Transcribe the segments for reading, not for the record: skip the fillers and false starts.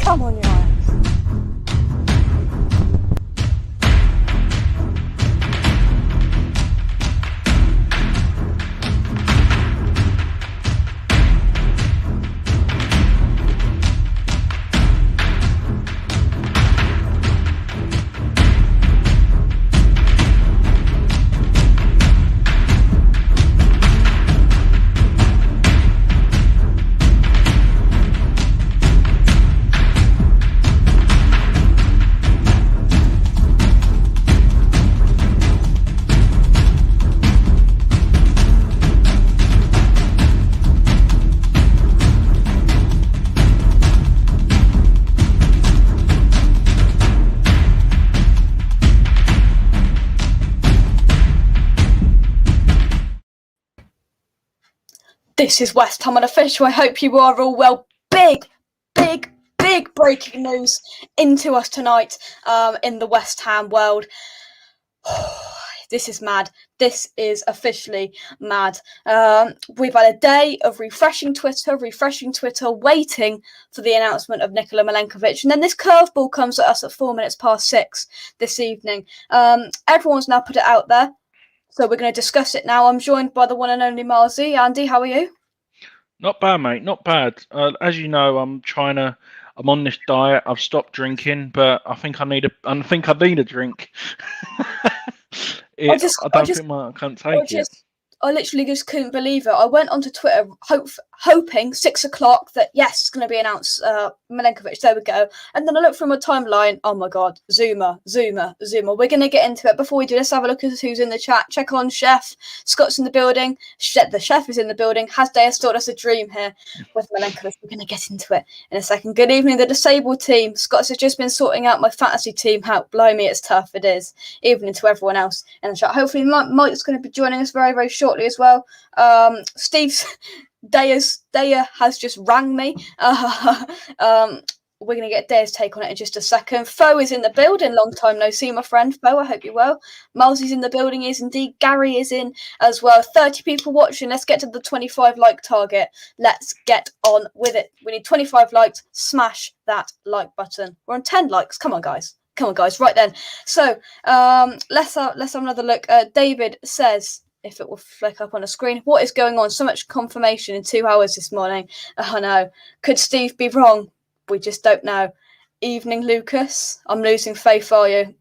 Come on, you Irons. This is West Ham Unofficial. I hope you are all well. Big breaking news into us tonight in the West Ham world. This is mad. This is officially mad. We've had a day of refreshing Twitter, waiting for the announcement of Nikola Milenkovic. And then this curveball comes at us at 6:04 this evening. Everyone's now put it out there. So we're going to discuss it now. I'm joined by the one and only Marzi. Andy, how are you? Not bad, mate. Not bad. As you know, I'm on this diet. I've stopped drinking, but I think I need a drink. I can't take it. I literally just couldn't believe it. I went onto Twitter hoping 6 o'clock that yes, it's going to be announced. Milenkovic, there we go. And then I looked through my timeline. Oh my God, Zouma. We're going to get into it. Before we do, let's have a look at who's in the chat. Check on Chef. Scott's in the building. The chef is in the building. Has Daya stored us a dream here with Milenkovic? We're going to get into it in a second. Good evening, the disabled team. Scott's has just been sorting out my fantasy team. How blimey, it's tough. It is, even to everyone else in the chat. Hopefully, Mike's going to be joining us very, very shortly as well. Steve's Daya has just rang me. We're going to get Daya's take on it in just a second. Foe is in the building. Long time no see, my friend. Foe, I hope you're well. Miles is in the building. Is indeed. Gary is in as well. 30 people watching. Let's get to the 25 like target. Let's get on with it. We need 25 likes. Smash that like button. We're on 10 likes. Come on, guys. Right then. So let's have another look. David says, if it will flick up on a screen, what is going on? So much confirmation in 2 hours this morning. Oh no. Could Steve be wrong? We just don't know. Evening, Lucas. I'm losing faith, are you?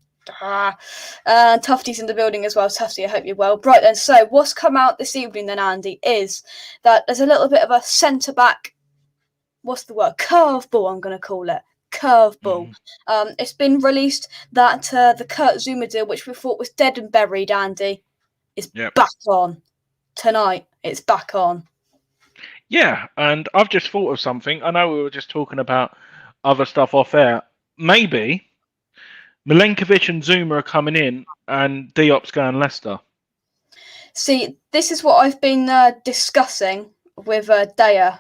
Tufty's in the building as well. Tufty, I hope you're well. Right then, so what's come out this evening then, Andy, is that there's a little bit of a centre-back, what's the word? Curveball, I'm going to call it. Curveball. It's been released that the Kurt Zouma deal, which we thought was dead and buried, Andy, is back on tonight. It's back on. Yeah, and I've just thought of something. I know we were just talking about other stuff off air. Maybe Milenkovic and Zouma are coming in and Diop's going Leicester. See, this is what I've been discussing with Daya,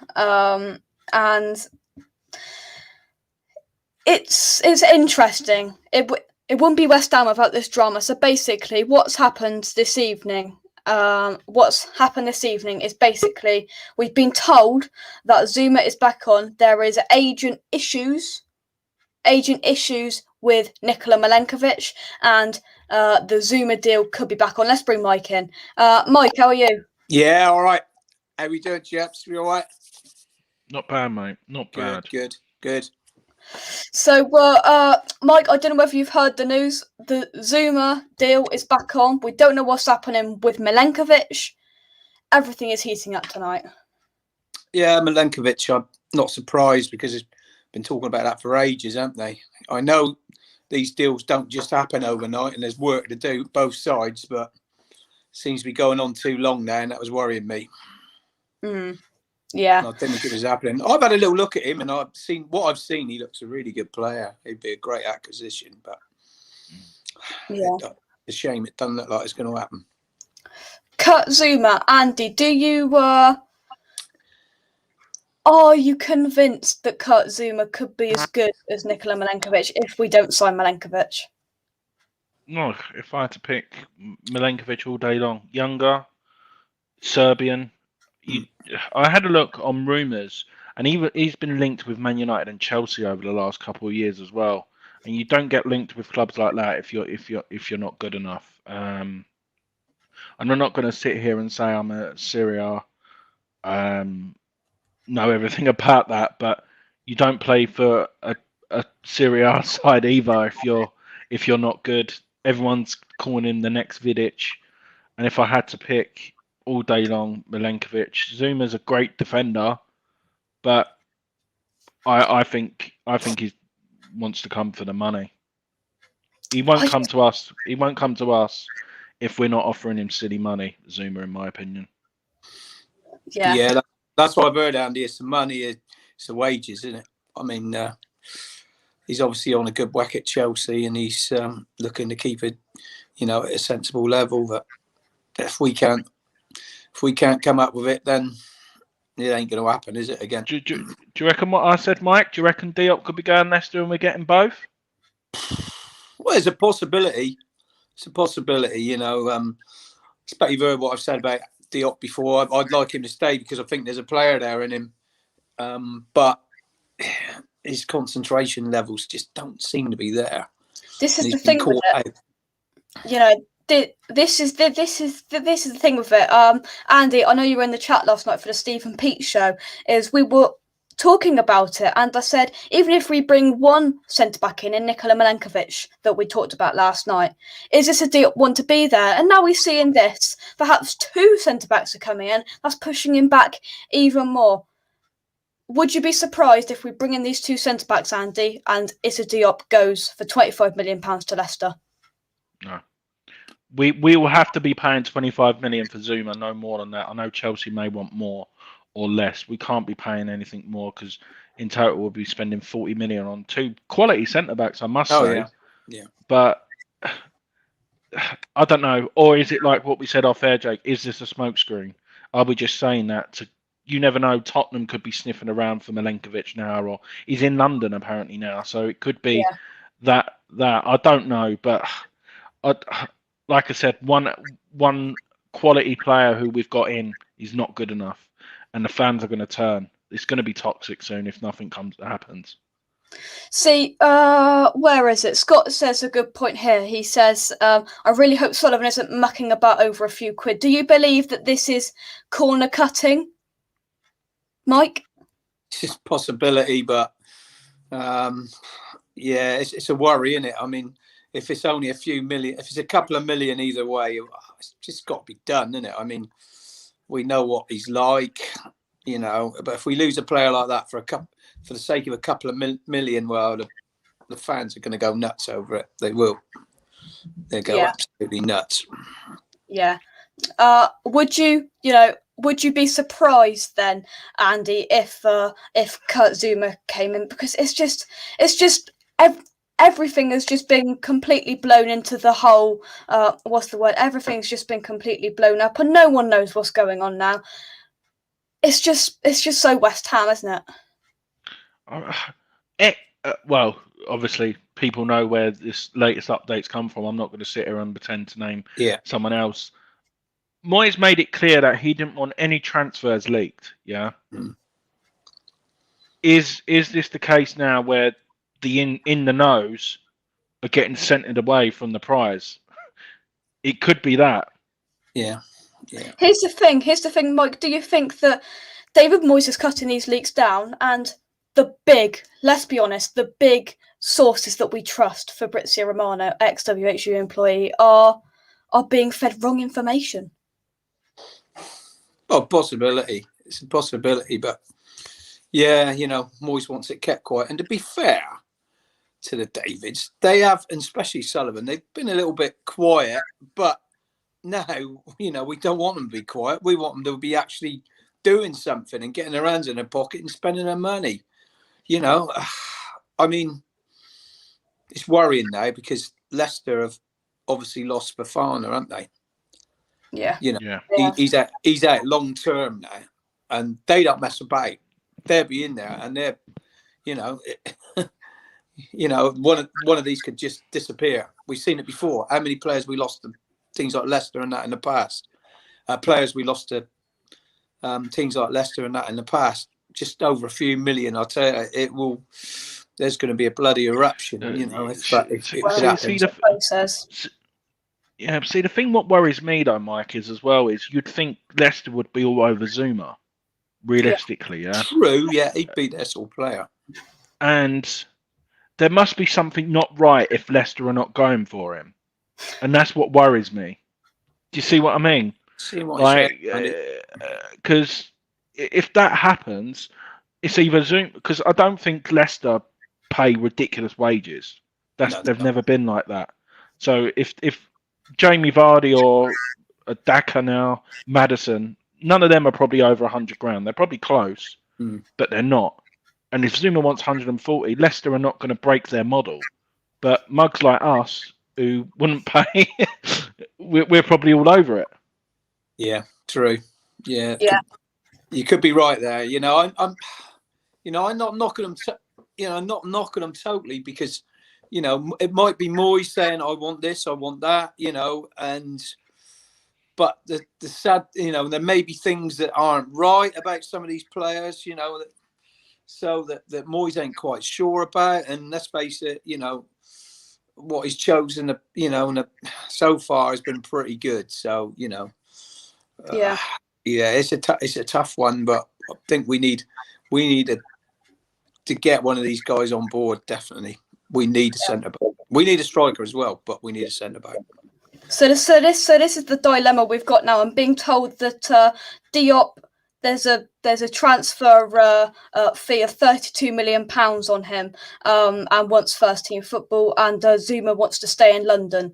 and it's interesting. It wouldn't be West Ham without this drama. So basically, what's happened this evening is basically we've been told that Zouma is back on. There is agent issues with Nikola Milenkovic, and the Zouma deal could be back on. Let's bring Mike in. Mike, how are you? Yeah, all right. How we doing, chaps? We all right? Not bad, mate. Not bad. Good. So, Mike, I don't know whether you've heard the news. The Zouma deal is back on. We don't know what's happening with Milenkovic. Everything is heating up tonight. Yeah, Milenkovic, I'm not surprised because it's been talking about that for ages, haven't they? I know these deals don't just happen overnight and there's work to do both sides, but it seems to be going on too long now, and that was worrying me. Yeah. And I didn't think it was happening. I've had a little look at him and I've seen. He looks a really good player. He'd be a great acquisition, but it's a shame it doesn't look like it's going to happen. Kurt Zouma, Andy, are you convinced that Kurt Zouma could be as good as Nikola Milenkovic if we don't sign Milenkovic? No, if I had to pick Milenkovic all day long, younger, Serbian. I had a look on rumours, and he's been linked with Man United and Chelsea over the last couple of years as well. And you don't get linked with clubs like that if you're not good enough. And I'm not going to sit here and say I'm a Serie A, know everything about that, but you don't play for a Serie A side either if you're not good. Everyone's calling him the next Vidic, and if I had to pick all day long, Milenkovic. Zouma's a great defender, but I think he wants to come for the money. He won't come to us. He won't come to us if we're not offering him silly money, Zouma, in my opinion. Yeah, that's what I've heard, Andy. It's the money, it's the wages, isn't it? I mean, he's obviously on a good whack at Chelsea, and he's looking to keep it, at a sensible level. But if we can't come up with it, then it ain't going to happen, is it? Again, do you reckon what I said, Mike? Do you reckon Diop could be going Leicester and we're getting both? Well, it's a possibility. It's a possibility, Especially you've heard what I've said about Diop before. I'd like him to stay because I think there's a player there in him, but his concentration levels just don't seem to be there. This is the thing with it. This is the thing with it. Andy, I know you were in the chat last night for the Stephen Pete show. Is we were talking about it, and I said even if we bring one centre back in Nikola Milenkovic that we talked about last night, is this a Diop one to be there? And now we're seeing this. Perhaps two centre backs are coming in. That's pushing him back even more. Would you be surprised if we bring in these two centre backs, Andy, and Issa Diop goes for £25 million to Leicester? No. We will have to be paying 25 million for Zouma, no more than that. I know Chelsea may want more or less. We can't be paying anything more because in total we'll be spending 40 million on two quality centre backs, I must say. Yeah. But I don't know. Or is it like what we said off air, Jake? Is this a smokescreen? Are we just saying that to? You never know. Tottenham could be sniffing around for Milenkovic now, or he's in London apparently now, so it could be that. I don't know, but like I said, one quality player who we've got in is not good enough, and the fans are going to turn. It's going to be toxic soon if nothing happens. See, where is it? Scott says a good point here. He says, I really hope Sullivan isn't mucking about over a few quid. Do you believe that this is corner cutting, Mike? It's just a possibility, but it's a worry, isn't it? I mean, if it's only a few million, if it's a couple of million either way, it's just got to be done, isn't it? I mean, we know what he's like, but if we lose a player like that for the sake of a couple of million, well, the fans are going to go nuts over it. They will. They'll go absolutely nuts. Yeah. Would you be surprised then, Andy, if Kurt Zouma came in? Because it's just everything has just been completely blown into the whole. What's the word? Everything's just been completely blown up, and no one knows what's going on now. It's just so West Ham, isn't it? Well, obviously, people know where this latest updates come from. I'm not going to sit here and pretend to name someone else. Moyes made it clear that he didn't want any transfers leaked. Yeah. Mm. Is this the case now where the in the knows are getting centered away from the prize? It could be that. Yeah. Yeah. Here's the thing, Mike. Do you think that David Moyes is cutting these leaks down, and let's be honest, the big sources that we trust, Fabrizio Romano, ex-WHU employee, are being fed wrong information? Oh, possibility. It's a possibility, but Moyes wants it kept quiet. And to be fair to the Davids, they have, and especially Sullivan, they've been a little bit quiet, but now, we don't want them to be quiet. We want them to be actually doing something and getting their hands in their pocket and spending their money. I mean, it's worrying now because Leicester have obviously lost Fofana, haven't they? Yeah. He's out long term now, and they don't mess about. They'll be in there, and they're, one of these could just disappear. We've seen it before. How many players we lost to teams like Leicester and that in the past? Players we lost to teams like Leicester and that in the past. just over a few million, I'll tell you, it will. There's going to be a bloody eruption, you know, if it happens. Yeah, see, the thing what worries me though, Mike, is as well is you'd think Leicester would be all over Zouma, realistically, yeah. True, yeah, he'd be their sort of player. And there must be something not right if Leicester are not going for him, and that's what worries me. Do you see what I mean? See what like, because if that happens, it's either Zouma, because I don't think Leicester pay ridiculous wages. They've never been like that. So if Jamie Vardy or a Daka now, Maddison, none of them are probably over 100 grand. They're probably close, but they're not. And if Zouma wants 140, Leicester are not going to break their model. But mugs like us who wouldn't pay, we're probably all over it. Yeah, true. Yeah, you could be right there. You know, I'm not knocking them. Not knocking them totally, because, you know, it might be Moyes saying, I want this, I want that, you know, but the sad, you know, there may be things that aren't right about some of these players, you know, that Moyes ain't quite sure about. And let's face it, you know, what he's chosen, you know, so far has been pretty good. So, you know, it's a tough one, but I think we need to get one of these guys on board. Definitely, we need a centre back. We need a striker as well, but we need a centre back. So this is the dilemma we've got now. I'm being told that Diop, there's a transfer fee of £32 million on him, and wants first team football, and Zouma wants to stay in London.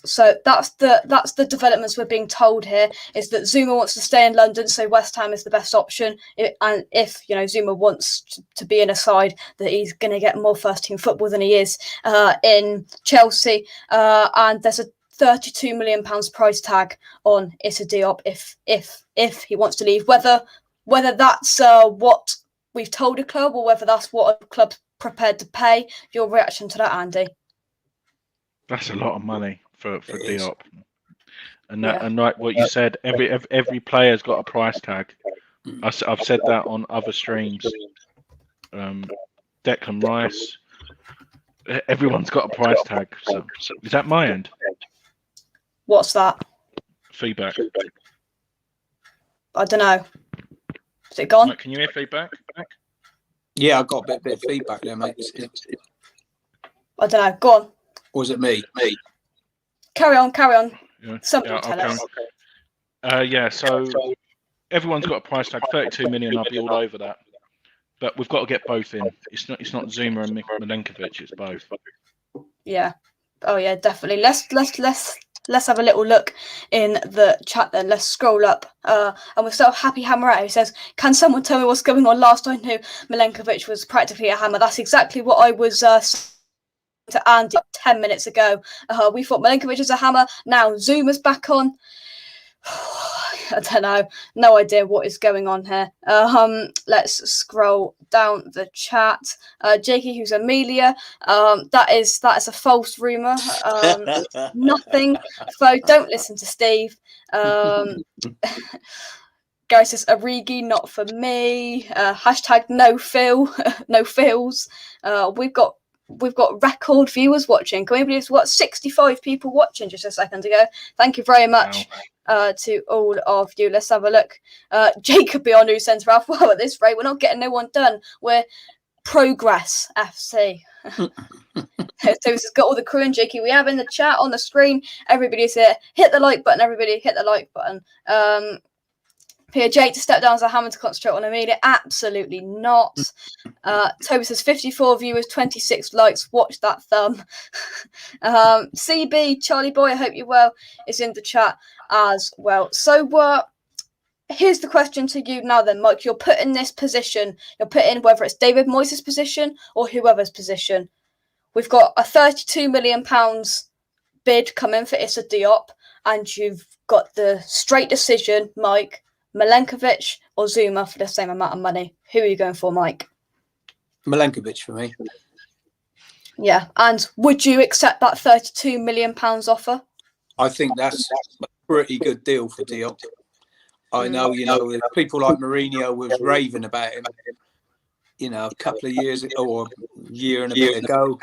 So that's the developments we're being told here, is that Zouma wants to stay in London, so West Ham is the best option. And if, you know, Zouma wants to be in a side, that he's going to get more first team football than he is in Chelsea. And there's a £32 million price tag on Issa Diop if he wants to leave. Whether that's what we've told a club, or whether that's what a club's prepared to pay. Your reaction to that, Andy? That's a lot of money for Diop, and like what you said, every player's got a price tag. I've said that on other streams. Declan Rice, everyone's got a price tag. So is that my end? What's that? Feedback. I don't know. Is it gone? Mike, can you hear feedback? Yeah, I got a bit of feedback there, mate. I don't know. Go on. Or was it me? Carry on. Yeah. Something tell us. So everyone's got a price tag, 32 million. I'll be all over that. But we've got to get both in. It's not Zouma and Milenkovic. It's both. Yeah. Oh yeah, definitely. Let's have a little look in the chat then. Let's scroll up. And we'll start with Happy Hammerette, who says, can someone tell me what's going on? Last I knew, Milenkovic was practically a hammer. That's exactly what I was to Andy 10 minutes ago. We thought Milenkovic is a hammer. Now Zouma's back on. I don't know. No idea what is going on here. Let's scroll down the chat. Jakey, who's Amelia. That is a false rumour. Nothing. So don't listen to Steve. Gary says Origi, not for me. Hashtag no Phil. No Phils. We've got record viewers watching. Can we believe it's 65 people watching just a second ago? Thank you very much to all of you. Let's have a look. Jacob be our new centre half. Well, at this rate, we're not getting no one done. We're Progress FC. So this has got all the crew and Jakey we have in the chat on the screen. Everybody's here. Hit the like button, everybody. Hit the like button. Here, Jake to step down as a hammer to concentrate on Amelia. Absolutely not. Toby says 54 viewers, 26 likes. Watch that thumb. CB, Charlie Boy, I hope you're well, is in the chat as well. So here's the question to you now then, Mike. You're put in this position. You're put in whether it's David Moyes' position or whoever's position. We've got a £32 million bid coming for Issa Diop, and you've got the straight decision, Mike, Milenkovic or Zouma for the same amount of money. Who are you going for, Mike? Milenkovic for me. Yeah, and would you accept that £32 million offer? I think that's a pretty good deal for Diop. I know, people like Mourinho was raving about him, a couple of years or a year and a bit ago.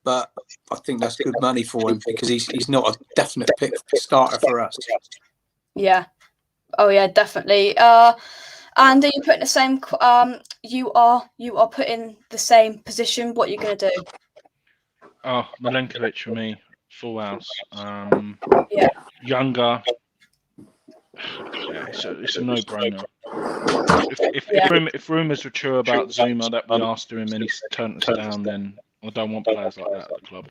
But I think that's good money for him because he's not a definite pick starter for us. Yeah. Oh yeah, definitely. And are you putting the same? You are put in the same position. What are you going to do? Oh, Milenkovic for me, full house. Yeah. Younger. Yeah, it's a no-brainer. If rumours were true about Zouma that we asked him and he's turned us down, then I don't want players like that at the club.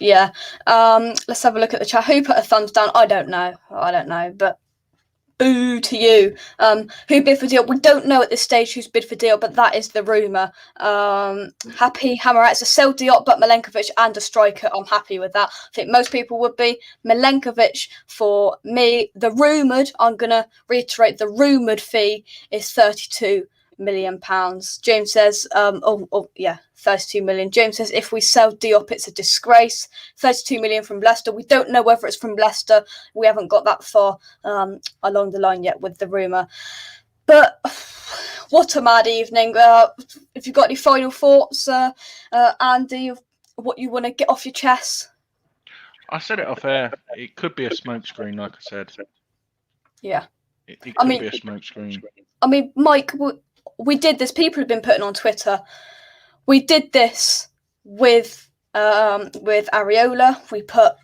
Yeah. Let's have a look at the chat. Who put a thumbs down? I don't know, but boo to you. Who bid for deal? We don't know at this stage who's bid for deal, but that is the rumour. Happy Hammeret's a sell Diop, but Milenkovic and a striker. I'm happy with that. I think most people would be. Milenkovic for me. The rumoured, I'm going to reiterate, the rumoured fee is £32 million. James says, 32 million. James says, if we sell Diop, it's a disgrace. 32 million from Leicester. We don't know whether it's from Leicester. We haven't got that far along the line yet with the rumour. But what a mad evening. If you've got any final thoughts, Andy, what you want to get off your chest? I said it off air. It could be a smokescreen, like I said. Yeah. It could be a smokescreen. I mean, Mike, we did this. People have been putting on Twitter. We did this with Areola. We put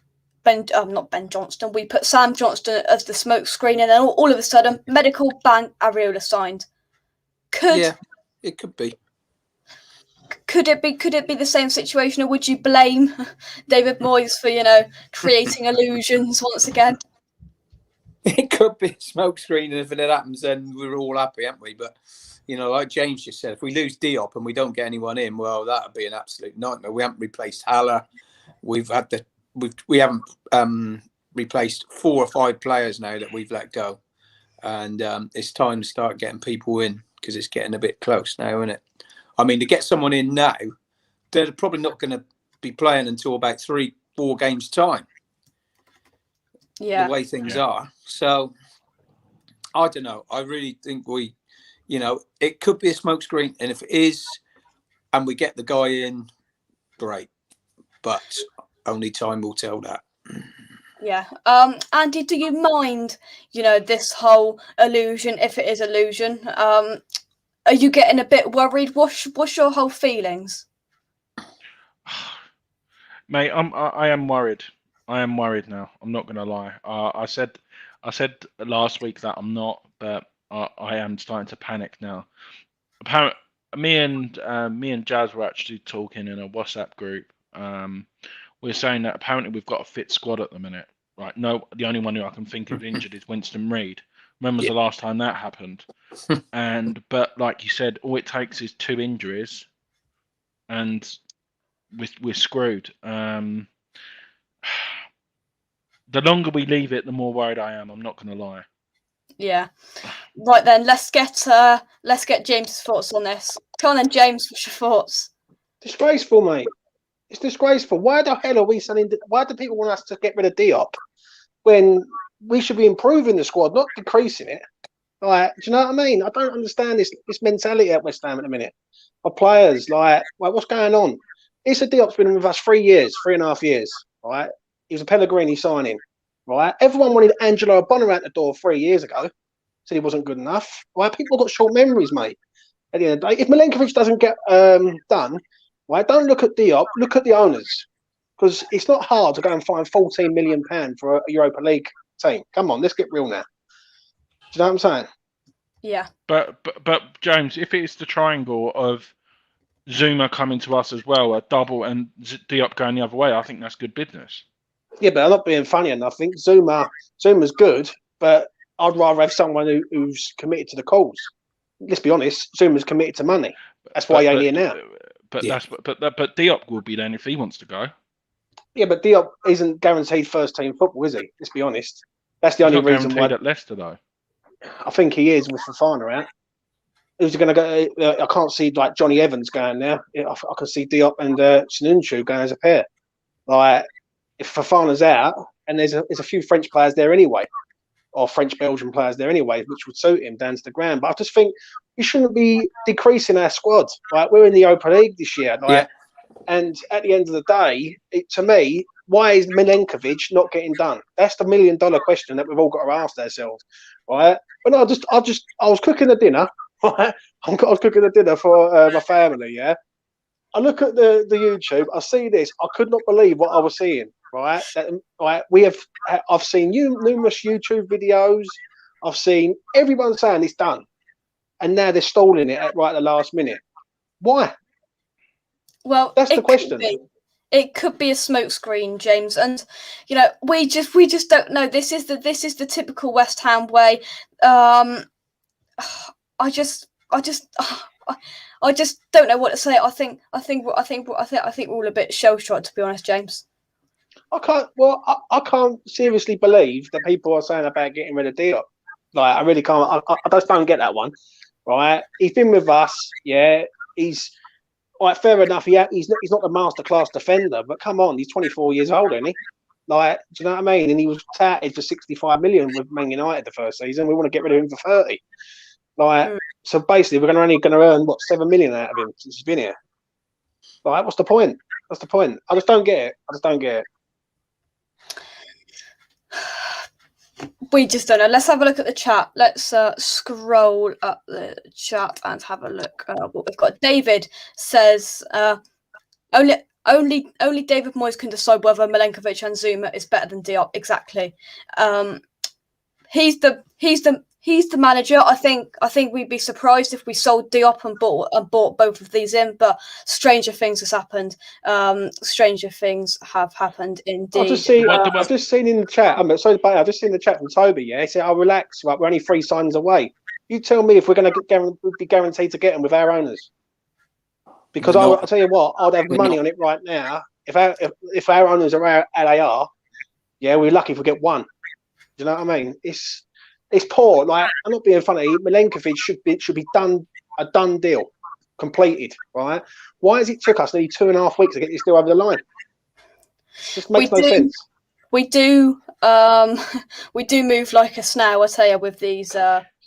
not Ben Johnston. We put Sam Johnston as the smoke screen, and then all of a sudden, medical bang, Areola signed. It could be. Could it be the same situation, or would you blame David Moyes for creating illusions once again? It could be a smokescreen, and if it happens, then we're all happy, aren't we? But like James just said, if we lose Diop and we don't get anyone in, well, that would be an absolute nightmare. We haven't replaced Haller. We haven't replaced 4 or 5 players now that we've let go, and it's time to start getting people in because it's getting a bit close now, isn't it? I mean, to get someone in now, they're probably not going to be playing until about 3-4 games time. Yeah, the way things are. So I don't know. I really think it could be a smokescreen, and if it is, and we get the guy in, great. But only time will tell that. Yeah. Andy, do you mind, this whole illusion, if it is illusion? Are you getting a bit worried? What's your whole feelings? Mate, I am worried. I am worried now. I'm not going to lie. I said last week that I'm not, but I am starting to panic now. Apparently, me and Jazz were actually talking in a WhatsApp group. We're saying that apparently we've got a fit squad at the minute. Right? No, the only one who I can think of injured is Winston Reid. When was the last time that happened? But like you said, all it takes is 2 injuries, and we're screwed. The longer we leave it, the more worried I am. I'm not going to lie. Yeah. Right then, let's get James's thoughts on this. Come on then, James, what's your thoughts? Disgraceful, mate. It's disgraceful. Why the hell are we selling? Why do people want us to get rid of Diop when we should be improving the squad, not decreasing it? Like, do you know what I mean? I don't understand this mentality at West Ham at the minute of players. Like what's going on? Issa Diop's been with us 3.5 years, right? He was a Pellegrini signing, right? Everyone wanted Angelo Bonner out the door 3 years ago. Said he wasn't good enough. Right? People got short memories, mate. At the end of the day, if Milenkovic doesn't get done, right? Don't look at Diop. Look at the owners, because it's not hard to go and find £14 million for a Europa League team. Come on, let's get real now. Do you know what I'm saying? Yeah. But James, if it's the triangle of Zouma coming to us as well, a double, and Diop going the other way, I think that's good business. Yeah, but I'm not being funny enough. I think Zuma's good, but I'd rather have someone who's committed to the cause. Let's be honest, Zuma's committed to money. That's why he ain't here now. But Diop will be then if he wants to go. Yeah, but Diop isn't guaranteed first team football, is he? Let's be honest. That's the only reason why. At Leicester, though. I think he is with Fofana out. Who's going to go? I can't see like Johnny Evans going now. I can see Diop and Sinunchu going as a pair. Like if Fofana's out, and there's a few French players there anyway. or French-Belgian players there anyway, which would suit him down to the ground. But I just think we shouldn't be decreasing our squad. Like, we're in the Europa League this year, like, and at the end of the day, to me, why is Milenkovic not getting done? That's the $1 million question that we've all got to ask ourselves, right? When I was cooking the dinner, right? I was cooking the dinner for my family, yeah. I look at the YouTube, I see this, I could not believe what I was seeing, right? I've seen numerous YouTube videos, I've seen everyone saying it's done, and now they're stalling it at the last minute. Why? Well, that's the question. It could be a smokescreen, James, and we just don't know. This is the typical West Ham way. I just don't know what to say. I think we're all a bit shell-shocked, to be honest, James. I can't seriously believe that people are saying about getting rid of Diop. Like, I really can't. I just don't get that one. Right? He's been with us. Yeah, he's fair enough. He's not the masterclass defender, but come on, he's 24 years old, isn't he? Like, do you know what I mean? And he was touted for 65 million with Man United the first season. We want to get rid of him for 30. Like, so basically, we're only going to earn 7 million out of him since he's been here. Like, what's the point? What's the point? I just don't get it. We just don't know. Let's have a look at the chat. Let's scroll up the chat and have a look what we've got. David says only David Moyes can decide whether Milenkovic and Zouma is better than Diop. Exactly. He's the manager. I think we'd be surprised if we sold Diop and bought both of these in, but stranger things has happened. Stranger things have happened indeed. I've just seen in the chat. I've just seen the chat from Toby. Yeah, he said, "I'll relax. Right, we're only 3 signings away." You tell me if we're going to be guaranteed to get them with our owners. Because I'll tell you what, I'd have money on it right now. If our owners are how they are, yeah, we're lucky if we get one. Do you know what I mean? It's poor. Like, I'm not being funny. Milenkovic should be done, a done deal, completed. Right? Why has it took us nearly 2.5 weeks to get this deal over the line? Just makes no sense. We do move like a snail, I tell you, with these.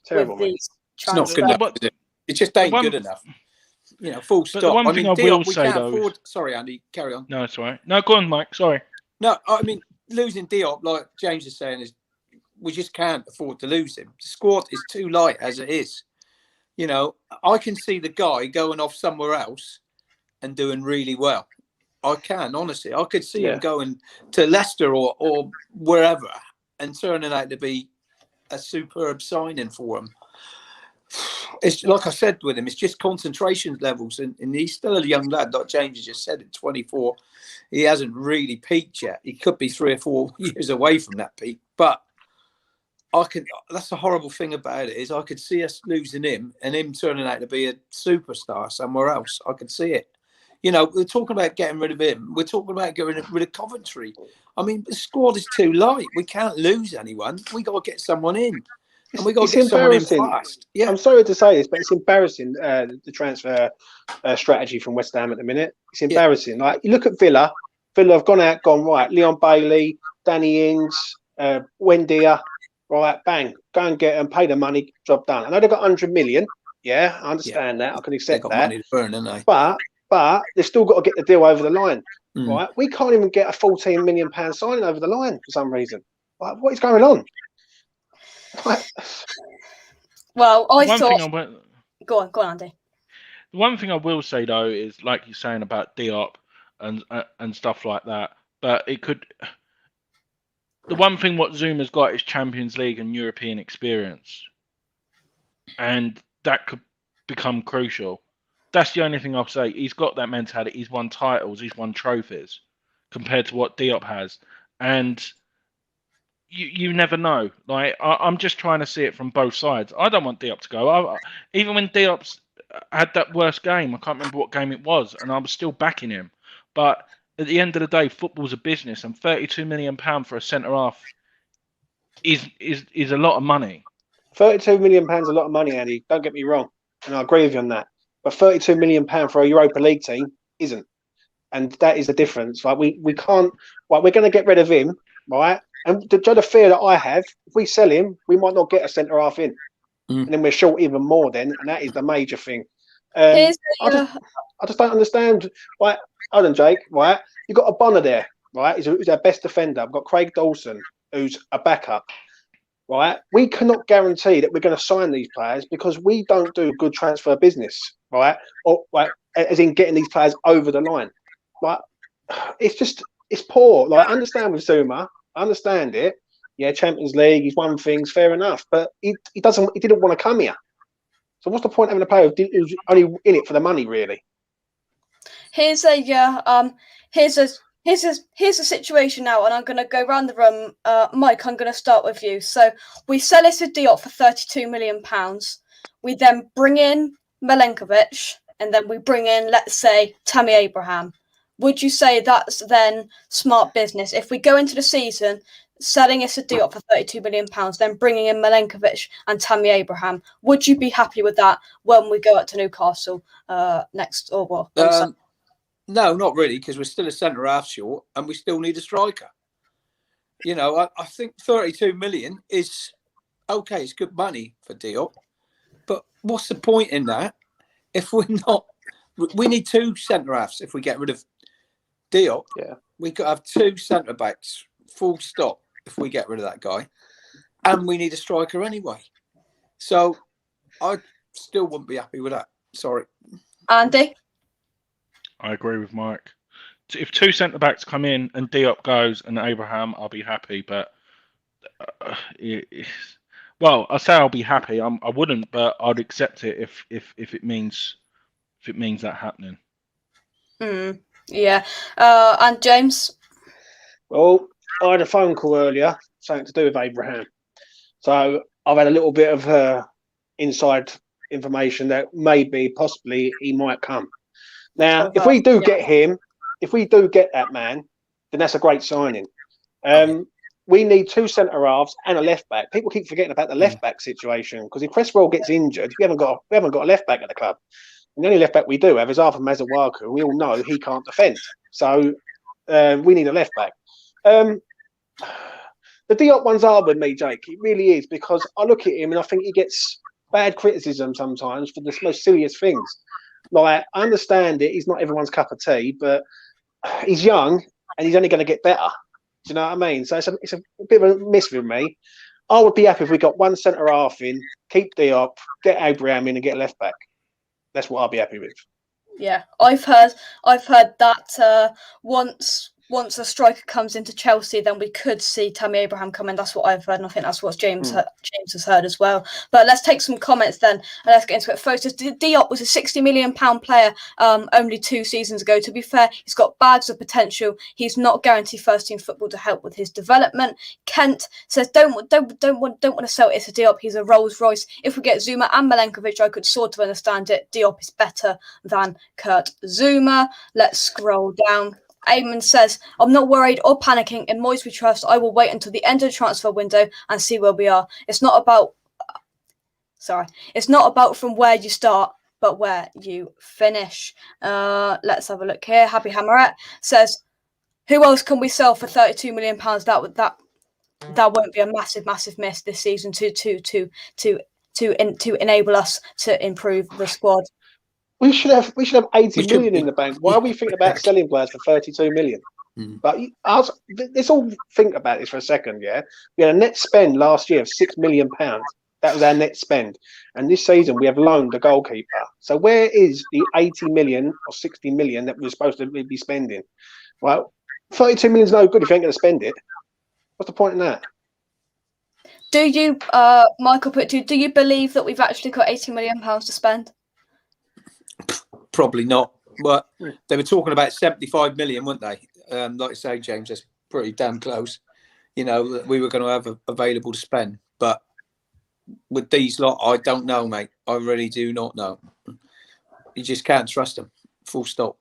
Terrible. It's not good enough. It just ain't good enough. Full stop. The one thing I will say though. Sorry, Andy, carry on. No, it's all right. No, go on, Mike. Sorry. No, I mean, losing Diop, like James is saying, is we just can't afford to lose him. The squad is too light as it is. I can see the guy going off somewhere else and doing really well. I can, honestly. I could see him going to Leicester or wherever and turning out to be a superb signing for him. It's like I said with him, it's just concentration levels, and he's still a young lad, like James just said, at 24. He hasn't really peaked yet. He could be 3 or 4 years away from that peak, but that's the horrible thing about it, is I could see us losing him and him turning out to be a superstar somewhere else. I could see it. We're talking about getting rid of him. We're talking about getting rid of Coventry. I mean, the squad is too light. We can't lose anyone. We got to get someone in. And we got to get someone in fast. Yeah. I'm sorry to say this, but it's embarrassing, the transfer strategy from West Ham at the minute. It's embarrassing. Like, you look at Villa. Villa have gone right. Leon Bailey, Danny Ings, Wendia. Right, bang, go and get them, pay the money, job done. I know they've got 100 million. Yeah, I understand that. I can accept that. Money to burn, haven't they? But they've still got to get the deal over the line. Right? We can't even get a £14 million signing over the line for some reason. Like, what is going on? Well, Go on, Andy. The one thing I will say though is, like you're saying about Diop and stuff like that, but it could. The one thing what Zouma's got is Champions League and European experience, and that could become crucial. That's the only thing I'll say. He's got that mentality. He's won titles. He's won trophies, compared to what Diop has, and you never know. Like, I'm just trying to see it from both sides. I don't want Diop to go. Even when Diop's had that worst game, I can't remember what game it was, and I was still backing him. But at the end of the day, football's a business, and £32 million for a centre half is a lot of money. £32 million is a lot of money, Andy. Don't get me wrong, and I agree with you on that. But £32 million for a Europa League team isn't, and that is the difference. Like, we can't. Like, we're going to get rid of him, right? And the fear that I have, if we sell him, we might not get a centre half in, and then we're short even more. Then, and that is the major thing. I just don't understand. Right, hold on, Jake. Right, you got a Bonner there. Right, who's our best defender. I've got Craig Dawson, who's a backup. Right, we cannot guarantee that we're going to sign these players because we don't do good transfer business. Right, or right, as in getting these players over the line. Like, it's poor. Like, I understand with Zouma, I understand it. Yeah, Champions League, he's won things, fair enough. But he didn't want to come here. So what's the point of having a player who's only in it for the money, really? Here's a situation now, and I'm going to go round the room. Mike, I'm going to start with you. So we sell it to Diop for £32 million. We then bring in Milenkovic, and then we bring in, let's say, Tammy Abraham. Would you say that's then smart business? If we go into the season selling us a Diop for £32 million, then bringing in Milenkovic and Tammy Abraham, would you be happy with that when we go up to Newcastle next? Or what? No, not really, because we're still a centre half short, and we still need a striker. You know, I think 32 million is okay. It's good money for Diop, but what's the point in that if we're not? We need two centre halves. If we get rid of Diop, we could have two centre backs. Full stop. If we get rid of that guy, and we need a striker anyway, so I still wouldn't be happy with that. Sorry, Andy. I agree with Mike. If two centre backs come in and Diop goes and Abraham, I'll be happy. But well, I say I'll be happy. I wouldn't, but I'd accept it if it means that happening. Yeah. And James. Well, I had a phone call earlier, something to do with Abraham. So I've had a little bit of inside information that possibly he might come. Now, if we do get him, if we do get that man, then that's a great signing. We need two centre halves and a left back. People keep forgetting about the left back situation because if Cresswell gets injured, we haven't got a left back at the club. And the only left back we do have is Arthur Mazawaku. We all know he can't defend, so we need a left back. The Diop one's hard with me, Jake. It really is, because I look at him and I think he gets bad criticism sometimes for the most silliest things. Like, I understand it, he's not everyone's cup of tea, but he's young and he's only going to get better. Do you know what I mean? So it's a bit of a miss with me. I would be happy if we got one centre half in, keep Diop, get Abraham in and get left back. That's what I'll be happy with. Yeah, I've heard that once a striker comes into Chelsea, then we could see Tammy Abraham come in. That's what I've heard, and I think that's what James has heard as well. But let's take some comments then, and let's get into it. First, Diop was a £60 million player only 2 seasons ago. To be fair, he's got bags of potential. He's not guaranteed first team football to help with his development. Kent says, don't want to sell it to Diop. He's a Rolls Royce. If we get Zouma and Milenkovic, I could sort of understand it. Diop is better than Kurt Zouma. Let's scroll down. Eamon says, I'm not worried or panicking. In Moyes we trust. I will wait until the end of the transfer window and see where we are. It's not about from where you start, but where you finish. Let's have a look here. Happy Hammerette says, who else can we sell for £32 million? That won't be a massive miss this season to enable us to improve the squad. We should have 80 million in the bank. Why are we thinking about selling players for 32 million? But let's all think about this for a second, yeah? We had a net spend last year of £6 million. That was our net spend. And this season we have loaned a goalkeeper. So where is the 80 million or 60 million that we're supposed to be spending? Well, 32 million is no good if you ain't going to spend it. What's the point in that? Do you, Michael, do you believe that we've actually got £80 million to spend? Probably not. But they were talking about 75 million, weren't they? Like I say, James, that's pretty damn close. You know, that we were going to have available to spend. But with these lot, I don't know, mate. I really do not know. You just can't trust them. Full stop.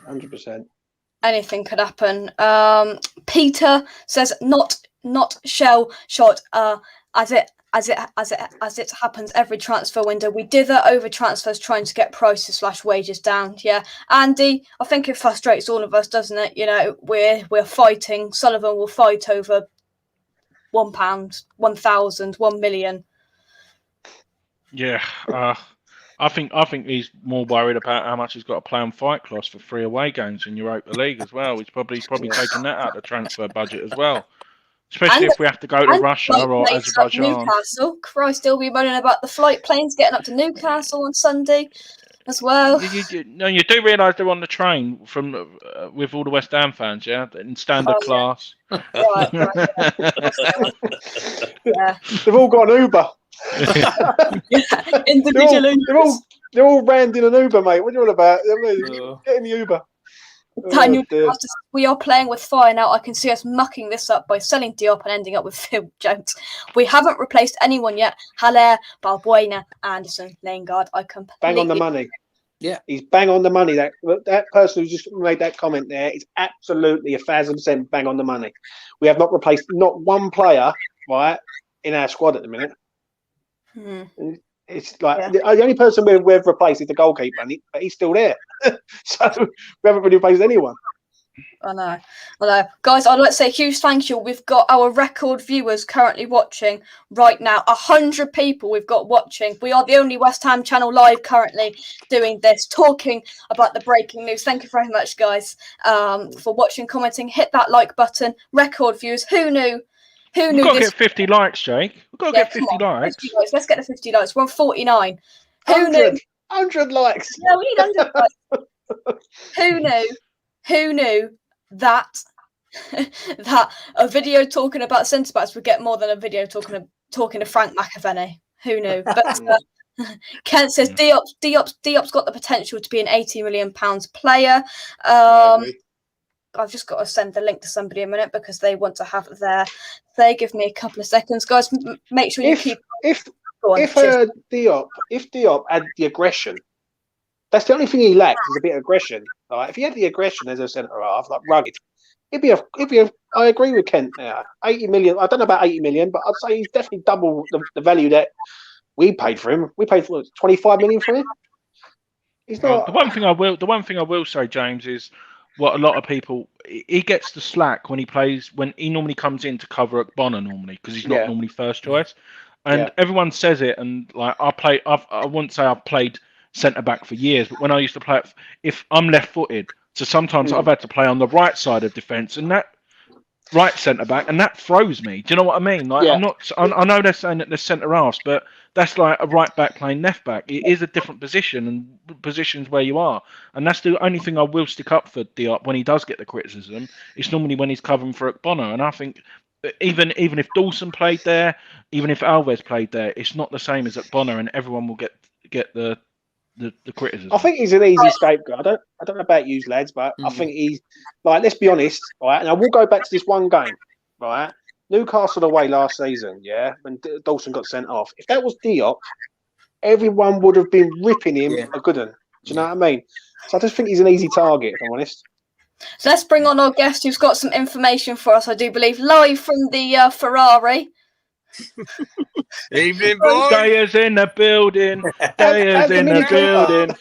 100%. Anything could happen. Peter says, not shell shot. As it happens every transfer window, we dither over transfers trying to get prices / wages down. Yeah, Andy, I think it frustrates all of us, doesn't it? You know, we're fighting. Sullivan will fight over £1, 1,000, 1 million. Yeah, I think he's more worried about how much he's got to play on Fight Class for 3 away games in Europa League as well. He's probably taking that out of the transfer budget as well. Especially if we have to go to Russia or Azerbaijan. Newcastle. Christ, he'll be moaning about the flight planes getting up to Newcastle on Sunday as well. You do realise they're on the train from with all the West Ham fans, yeah, in standard class. Right. Yeah. They've all got an Uber. Individually. They're all rammed in an Uber, mate. What are you on about? Get in the Uber. Daniel, we are playing with fire now. I can see us mucking this up by selling Diop and ending up with Phil Jones. We haven't replaced anyone yet. Haller, Balbuena, Anderson, Lingard. I completely bang on the money. Yeah, he's bang on the money. That person who just made that comment there is absolutely 1,000% bang on the money. We have not replaced not one player, right, in our squad at the minute. It's like the only person we've replaced is the goalkeeper, and he's still there. So we haven't really replaced anyone. I know. Guys, I'd like to say a huge thank you. We've got our record viewers currently watching right now. 100 people we've got watching. We are the only West Ham channel live currently doing this, talking about the breaking news. Thank you very much, guys, for watching, commenting. Hit that like button. Record views. Who knew? We've got to get 50 likes, Jake. We've got to get 50 likes. 50 likes. Let's get the 50 likes. We're on 49. 100 likes. Yeah, we need 100 likes. Who knew that that a video talking about centre backs would get more than a video talking to Frank McAvenny? Who knew? But Kent says Diop's got the potential to be an £80 million player. I've just got to send the link to somebody a minute because they want to have it there. They give me a couple of seconds, guys. Make sure you keep. If Diop had the aggression, that's the only thing he lacks is a bit of aggression. Right? If he had the aggression as a centre half, like rugged, it'd be a. I agree with Kent there. 80 million. I don't know about 80 million, but I'd say he's definitely double the value that we paid for him. We paid for 25 million for him. He's not. The one thing I will say, James, is what a lot of people, he gets the slack when he plays, when he normally comes in to cover at Bonner normally, because he's not normally first choice. And everyone says it, and like I wouldn't say I've played centre back for years, but when I used to play, if I'm left footed, so sometimes I've had to play on the right side of defence, and that right centre back, and that throws me. Do you know what I mean? Like I know they're saying that they're centre halves, but that's like a right back playing left back. It is a different position and positions where you are, and that's the only thing I will stick up for Diop when he does get the criticism. It's normally when he's covering for Bonner, and I think even if Dawson played there, even if Alves played there, it's not the same as at Bonner, and everyone will get the criticism. I think he's an easy scapegoat. I don't know about you lads, but I think he's like, let's be honest, right? And I will go back to this one game, right? Newcastle away last season, when Dawson got sent off. If that was Diop, everyone would have been ripping him a good one. Do you know what I mean? So I just think he's an easy target, if I'm honest. So let's bring on our guest who's got some information for us, I do believe, live from the Ferrari. Evening, boys. Daya's in the building. Daya's in the building.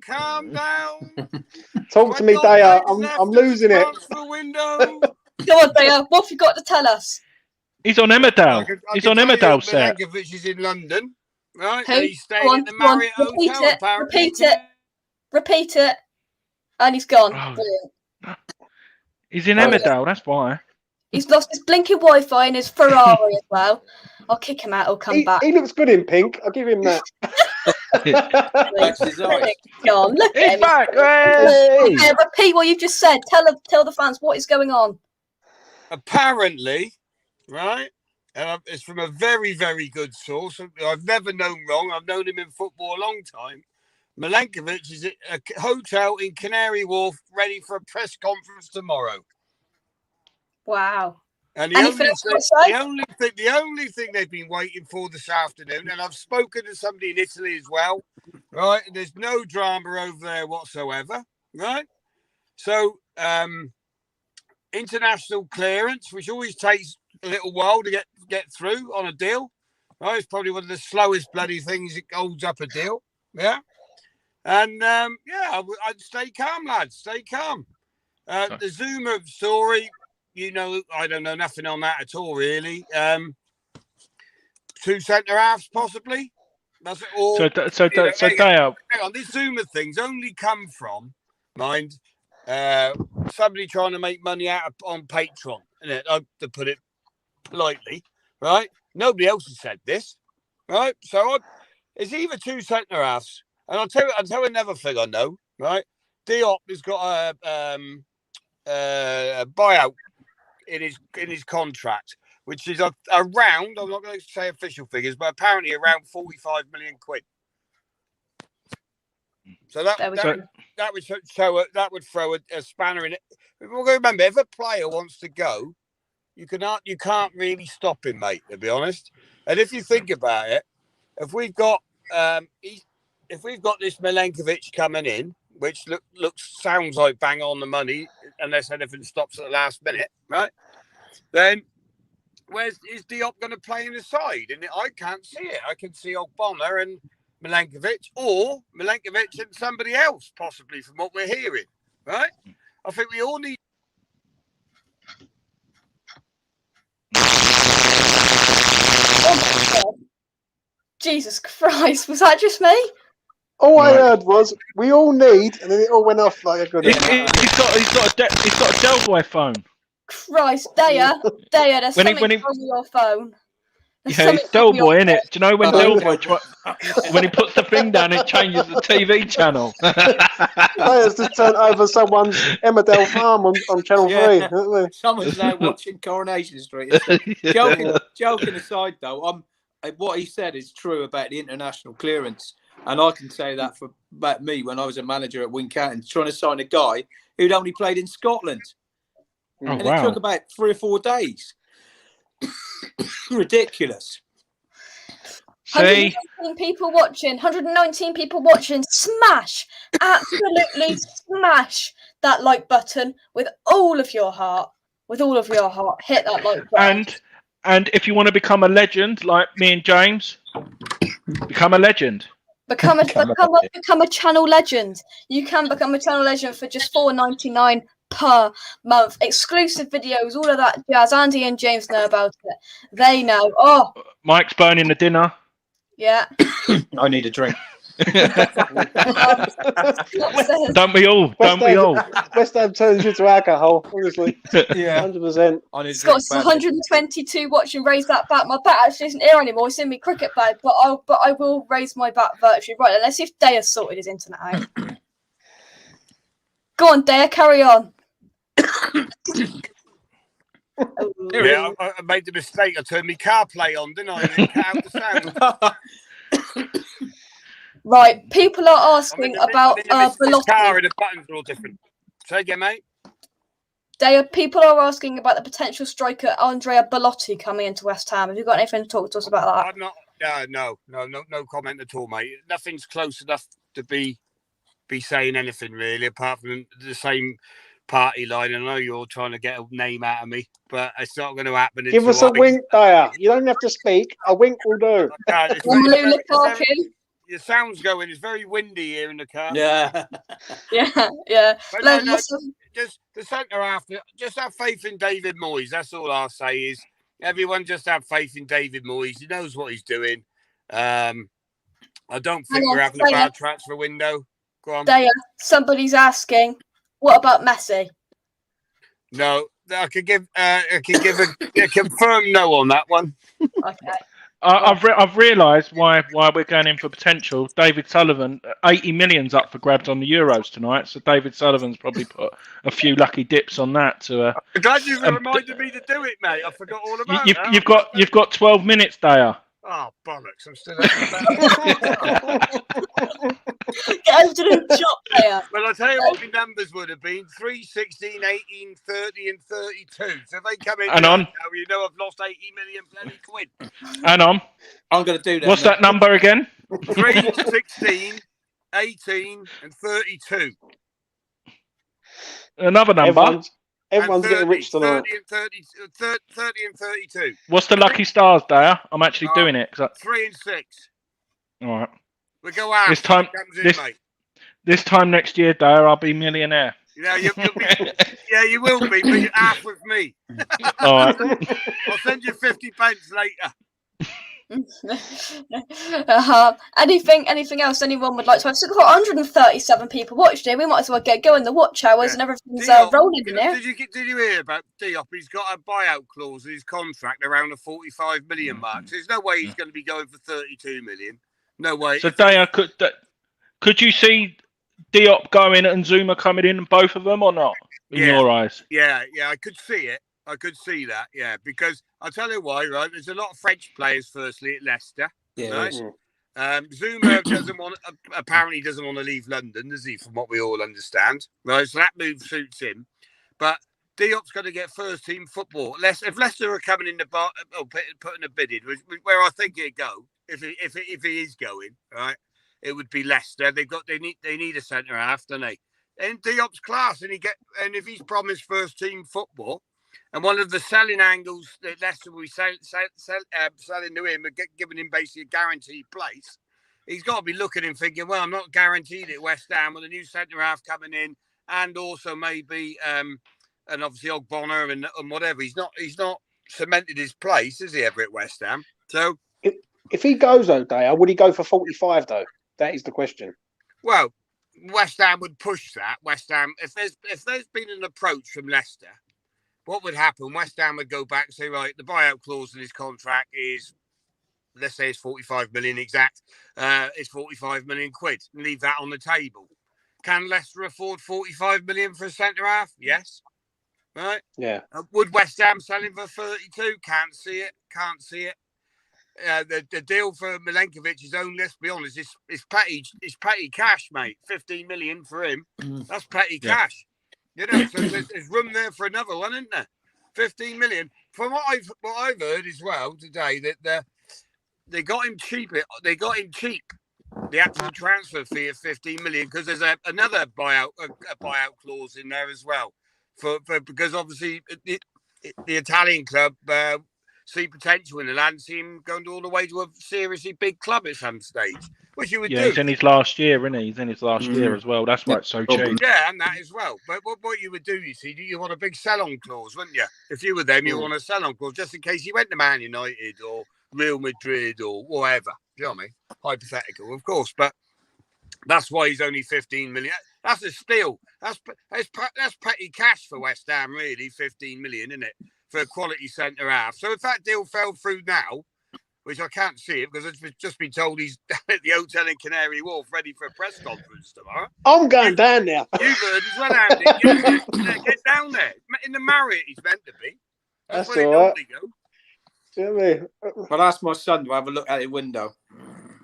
Calm down. Talk to me, Daya. I'm losing it. Go on, Daya. What have you got to tell us? He's on Emmerdale. He's on Emmerdale set. Milenkovic is in London, right? Who? He's staying at the Marriott Hotel. Repeat it. And he's gone. Oh. He's in Emmerdale. That's why. He's lost his blinking Wi-Fi and his Ferrari as well. I'll kick him out. He'll come back. He looks good in pink. I'll give him that. That's his eyes. John, look at him. He's back. Hey! Okay, repeat what you've just said. Tell the fans what is going on. Apparently, right? And it's from a very, very good source. I've never known wrong. I've known him in football a long time. Milenkovic is at a hotel in Canary Wharf, ready for a press conference tomorrow. Wow. And the only thing they've been waiting for this afternoon, and I've spoken to somebody in Italy as well, right? And there's no drama over there whatsoever, right? So international clearance, which always takes a little while to get through on a deal, right? It's probably one of the slowest bloody things that holds up a deal, yeah. And I'd stay calm, lads. Stay calm. The Zouma story. I don't know nothing on that at all, really. 2 centre halves, possibly. That's it. Or, Dale. hang on, this Zouma thing's only come from, mind, somebody trying to make money on Patreon, isn't it? To put it politely, right? Nobody else has said this, right? So it's either 2 centre halves, and I'll tell you another thing I know, right? Diop has got a buyout in his contract, which is around, I'm not going to say official figures, but apparently around 45 million quid. So that would throw a spanner in it. We've got to remember, if a player wants to go, you can't really stop him, mate. To be honest, and if you think about it, if we've got this Milenkovic coming in, which sounds like bang on the money, unless anything stops at the last minute, right? Then is Diop going to play in the side? And I can't see it. I can see Ogbonna and Milenkovic, or Milenkovic and somebody else, possibly, from what we're hearing, right? I think we all need. Oh my God. Jesus Christ, was that just me? All I heard was we all need, and then it all went off like a good. He's got a Del Boy phone. Christ, Daya, there's something wrong with your phone. Yeah, it's Del Boy, isn't it? Do you know when Del Boy when he puts the thing down, it changes the TV channel? Players just turned over someone's Emmerdale Farm on Channel 3. Someone's now watching Coronation Street. Joking aside, though, what he said is true about the international clearance. And I can say that about me when I was a manager at Wincanton, trying to sign a guy who'd only played in Scotland. Oh, and wow. It took about 3 or 4 days. Ridiculous. See? 119 people watching. Smash, absolutely smash that like button with all of your heart. With all of your heart, hit that like button. And if you want to become a legend, like me and James, become a legend. Become a channel legend. You can become a channel legend for just $4.99 per month. Exclusive videos, all of that jazz. Andy and James know about it. They know. Oh, Mike's burning the dinner. Yeah. I need a drink. Don't we all? West Ham turns into alcohol, honestly. Yeah. 100%. Scott's 122 watching Raise That Bat. My bat actually isn't here anymore. It's in my cricket bag, but I will raise my bat virtually. Right, let's see if Daya sorted his internet out. Go on, Daya, carry on. Yeah, I made the mistake. I turned my CarPlay on, didn't I? And cut out the sound. Right, people are asking about Bellotti. Car and the buttons are all different. Say again, mate. People are asking about the potential striker Andrea Bellotti coming into West Ham. Have you got anything to talk to us about that? I'm not. No comment at all, mate. Nothing's close enough to be saying anything really, apart from the same party line. I know you're trying to get a name out of me, but it's not going to happen. Give us a wink, Daya. You don't have to speak. A wink will do. Your sound's going. It's very windy here in the car. Yeah. Yeah. But no, just the centre half. Just have faith in David Moyes. That's all I'll say. Is everyone just have faith in David Moyes? He knows what he's doing. I don't think we're having a bad transfer window. Go on. Daya, somebody's asking, what about Messi? No, I could give a confirmed no on that one. Okay. I've realised why we're going in for potential. David Sullivan, 80 million's up for grabs on the Euros tonight, so David Sullivan's probably put a few lucky dips on that. I'm glad you reminded me to do it, mate. I forgot all about that. You've got 12 minutes, Daya. Oh, bollocks! I'm still. Get over to the job, Daya. Well, I'll tell you what the numbers would have been: 3, 16, 18, 30, and 32. So if they come in now, you know I've lost 80 million bloody quid. Hang on. I'm going to do that. What's that number again? 3, 16, 18, and 32. Another number. Everyone's 30, getting rich tonight. 30 and 32. What's the lucky stars, Daya? I'm actually doing it. 3 and 6. All right. We go out. This time next year, Daya, I'll be millionaire. You know, you'll Yeah, you will be, but you're half with me. All right. I'll send you 50 pence later. Anything else anyone would like to have? So we've got 137 people watched here. We might as well get going. The watch hours and everything's rolling in here. Did you hear about Diop? He's got a buyout clause in his contract around the 45 million mark. So there's no way he's going to be going for 32 million. No way. So Daya, could you see Diop going and Zouma coming in, both of them, or not? In your eyes? Yeah, I could see it. I could see that, yeah, because I'll tell you why, right? There's a lot of French players, firstly, at Leicester. Yeah. Right? Zouma apparently doesn't want to leave London, does he, from what we all understand? Right, so that move suits him. But Diop's going to get first-team football. If Leicester are coming in the bar, putting a bid in, where I think he'd go, if he is going, right, it would be Leicester. They need a centre-half, don't they? And Diop's class, and if he's promised first-team football, and one of the selling angles that Leicester will be selling to him, giving him basically a guaranteed place, he's got to be looking and thinking, well, I'm not guaranteed at West Ham with a new centre-half coming in, and also maybe, and obviously Ogbonna and whatever. He's not cemented his place, is he, ever at West Ham? So if he goes, though, Daya, would he go for 45, though? That is the question. Well, West Ham would push that. West Ham, if there's been an approach from Leicester, what would happen? West Ham would go back and say, right, the buyout clause in his contract is, let's say it's 45 million exact. It's 45 million quid. And leave that on the table. Can Leicester afford 45 million for a centre half? Yes. Right? Yeah. Would West Ham sell him for 32? Can't see it. The deal for Milenkovic is only, let's be honest, it's petty cash, mate. 15 million for him. That's petty cash. You know, so there's room there for another one, isn't there? 15 million. From what I've heard as well today, that they got him cheap. They got him cheap. The actual transfer fee of 15 million, because there's another buyout clause in there as well. Because obviously the Italian club see potential in the land, see him going all the way to a seriously big club at some stage, which you would do. Yeah, he's in his last year, isn't he? He's in his last year as well. That's why it's so cheap. Yeah, and that as well. But what you would do, you see, you want a big sell-on clause, wouldn't you? If you were them, you want a sell-on clause just in case he went to Man United or Real Madrid or whatever. Do you know what I mean? Hypothetical, of course, but that's why he's only 15 million. That's a steal. That's petty cash for West Ham, really. 15 million, isn't it, for a quality centre half? So if that deal fell through now, which I can't see it because I've just been told he's down at the hotel in Canary Wharf, ready for a press conference tomorrow. I'm going down there. You've heard as well, Andy. Get down there in the Marriott. He's meant to be. That's where they normally go. Do you know what I mean? Well, ask my son to have a look out the window.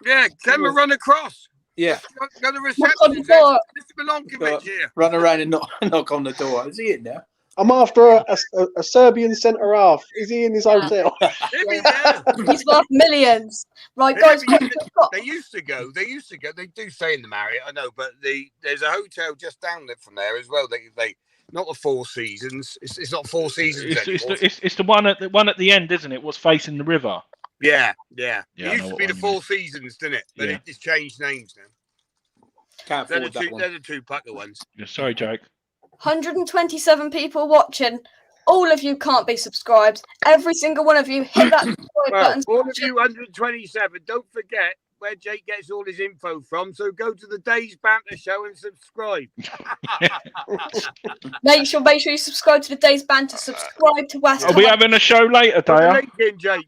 Yeah, let him run across. Yeah. Go to the reception. Mr. Milenkovic here. Run around and knock on the door. Is he in there? I'm after a Serbian centre half. Is he in his hotel? He's worth millions. Right, guys. They used to go. They do stay in the Marriott, I know, but there's a hotel just down there from there as well. They not the Four Seasons. It's not Four Seasons anymore. It's the one at the end, isn't it? What's facing the river? Yeah. It used to be the Four Seasons, didn't it? But it's changed names now. Can't afford that one. They're the two Pucker ones. Yeah, sorry, Jake. 127 people watching. All of you can't be subscribed. Every single one of you hit that subscribe button. All of you 127, don't forget where Jake gets all his info from. So go to the Days Banter Show and subscribe. Make sure you subscribe to the Days Banter. Subscribe to West. Are we having a show later, Put the Daya? link in, Jake.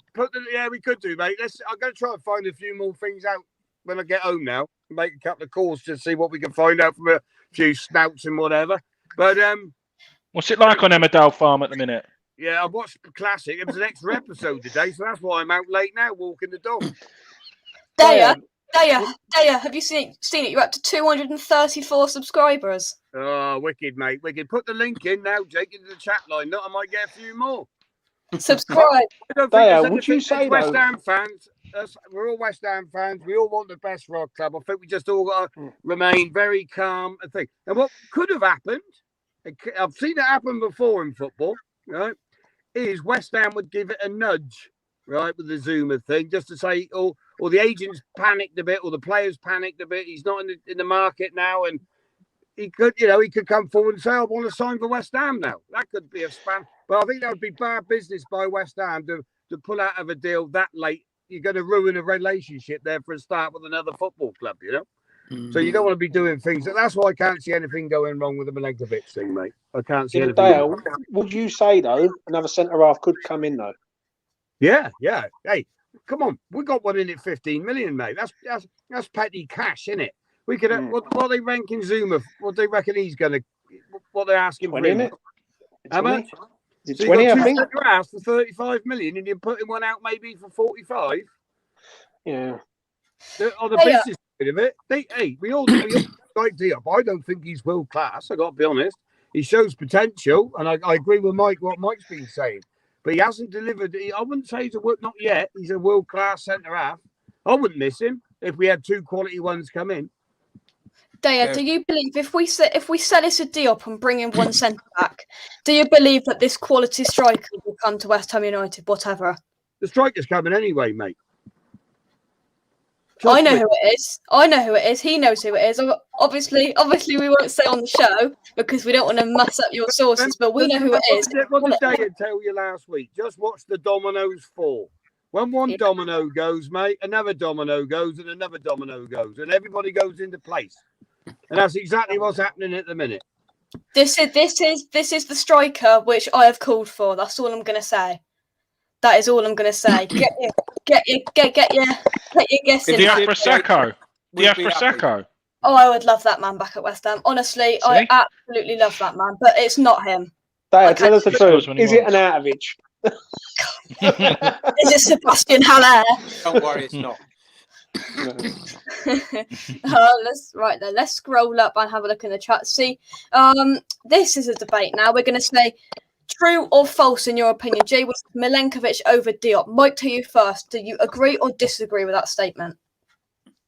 We could do, mate. I'm going to try and find a few more things out when I get home now. Make a couple of calls to see what we can find out from a few snouts and whatever. But what's it like on Emmerdale Farm at the minute? Yeah, I watched the classic. It was an extra episode today, so that's why I'm out late now walking the dog. Daya, have you seen it? You're up to 234 subscribers. Oh, wicked, mate. Wicked. Put the link in now, Jake, into the chat line. I might get a few more. Subscribe. Daya, would you say West Ham fans? We're all West Ham fans. We all want the best for our club. I think we just all got to remain very calm and think. And what could have happened, I've seen it happen before in football, right, is West Ham would give it a nudge, right, with the Zouma thing, just to say, or the agents panicked a bit, or the players panicked a bit. He's not in the market now, and he could, he could come forward and say, "I want to sign for West Ham now." That could be a span, but I think that would be bad business by West Ham to pull out of a deal that late. You're going to ruin a relationship there for a start with another football club, So you don't want to be doing things. That's why I can't see anything going wrong with the Milenkovic thing, mate. I can't see anything. Dale, would you say though another centre half could come in though? Yeah. Hey, come on, we got one in at 15 million, mate. That's petty cash, isn't it? We could. What are they ranking Zouma? What do they reckon he's going to? What they're asking 20, for him? How much? Is it So 20? you got I two think. centre halves for 35 million, and you're putting one out maybe for 45. Yeah. On the business side of it, we all like Diop. I don't think he's world class. I got to be honest. He shows potential, and I agree with Mike. What Mike's been saying, but he hasn't delivered. I wouldn't say not yet. He's a world class centre half. I wouldn't miss him if we had two quality ones come in. Daya, do you believe if we sell this a Diop and bring in one centre back, do you believe that this quality striker will come to West Ham United, whatever? The striker's coming anyway, mate. I know who it is. I know who it is. He knows who it is. Obviously, we won't say on the show because we don't want to mess up your sources, but we know who it is. What did Daya tell you last week? Just watch the dominoes fall. When one domino goes, mate, another domino goes and another domino goes, and everybody goes into place. And that's exactly what's happening at the minute. This is the striker which I have called for. That's all I'm going to say. That is all I'm going to say. Get your guess in. Diafrasacco. Oh, I would love that man back at West Ham. Honestly, I absolutely love that man. But it's not him. Dale, tell us the truth. Is it an Arnautovic? Is it Sebastian Haller? Don't worry, it's not. Let's scroll up and have a look in the chat. See, this is a debate now. We're going to say true or false in your opinion. Jay, was Milenkovic over Diop? Mike, to you first. Do you agree or disagree with that statement?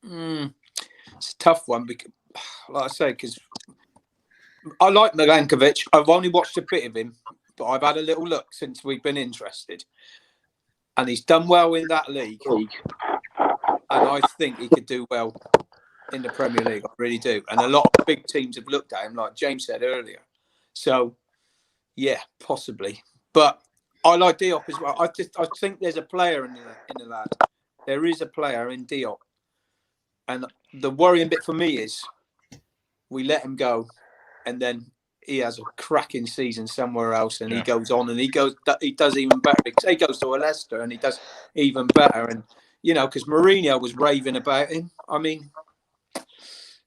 It's a tough one because, like I say, because I like Milenkovic. I've only watched a bit of him, but I've had a little look since we've been interested, and he's done well in that league. And I think he could do well in the Premier League. I really do. And a lot of big teams have looked at him, like James said earlier. So, yeah, possibly. But I like Diop as well. I think there's a player in the lad. There is a player in Diop. And the worrying bit for me is we let him go, and then he has a cracking season somewhere else, and he goes on and he does even better. Because he goes to a Leicester and he does even better. And because Mourinho was raving about him. I mean,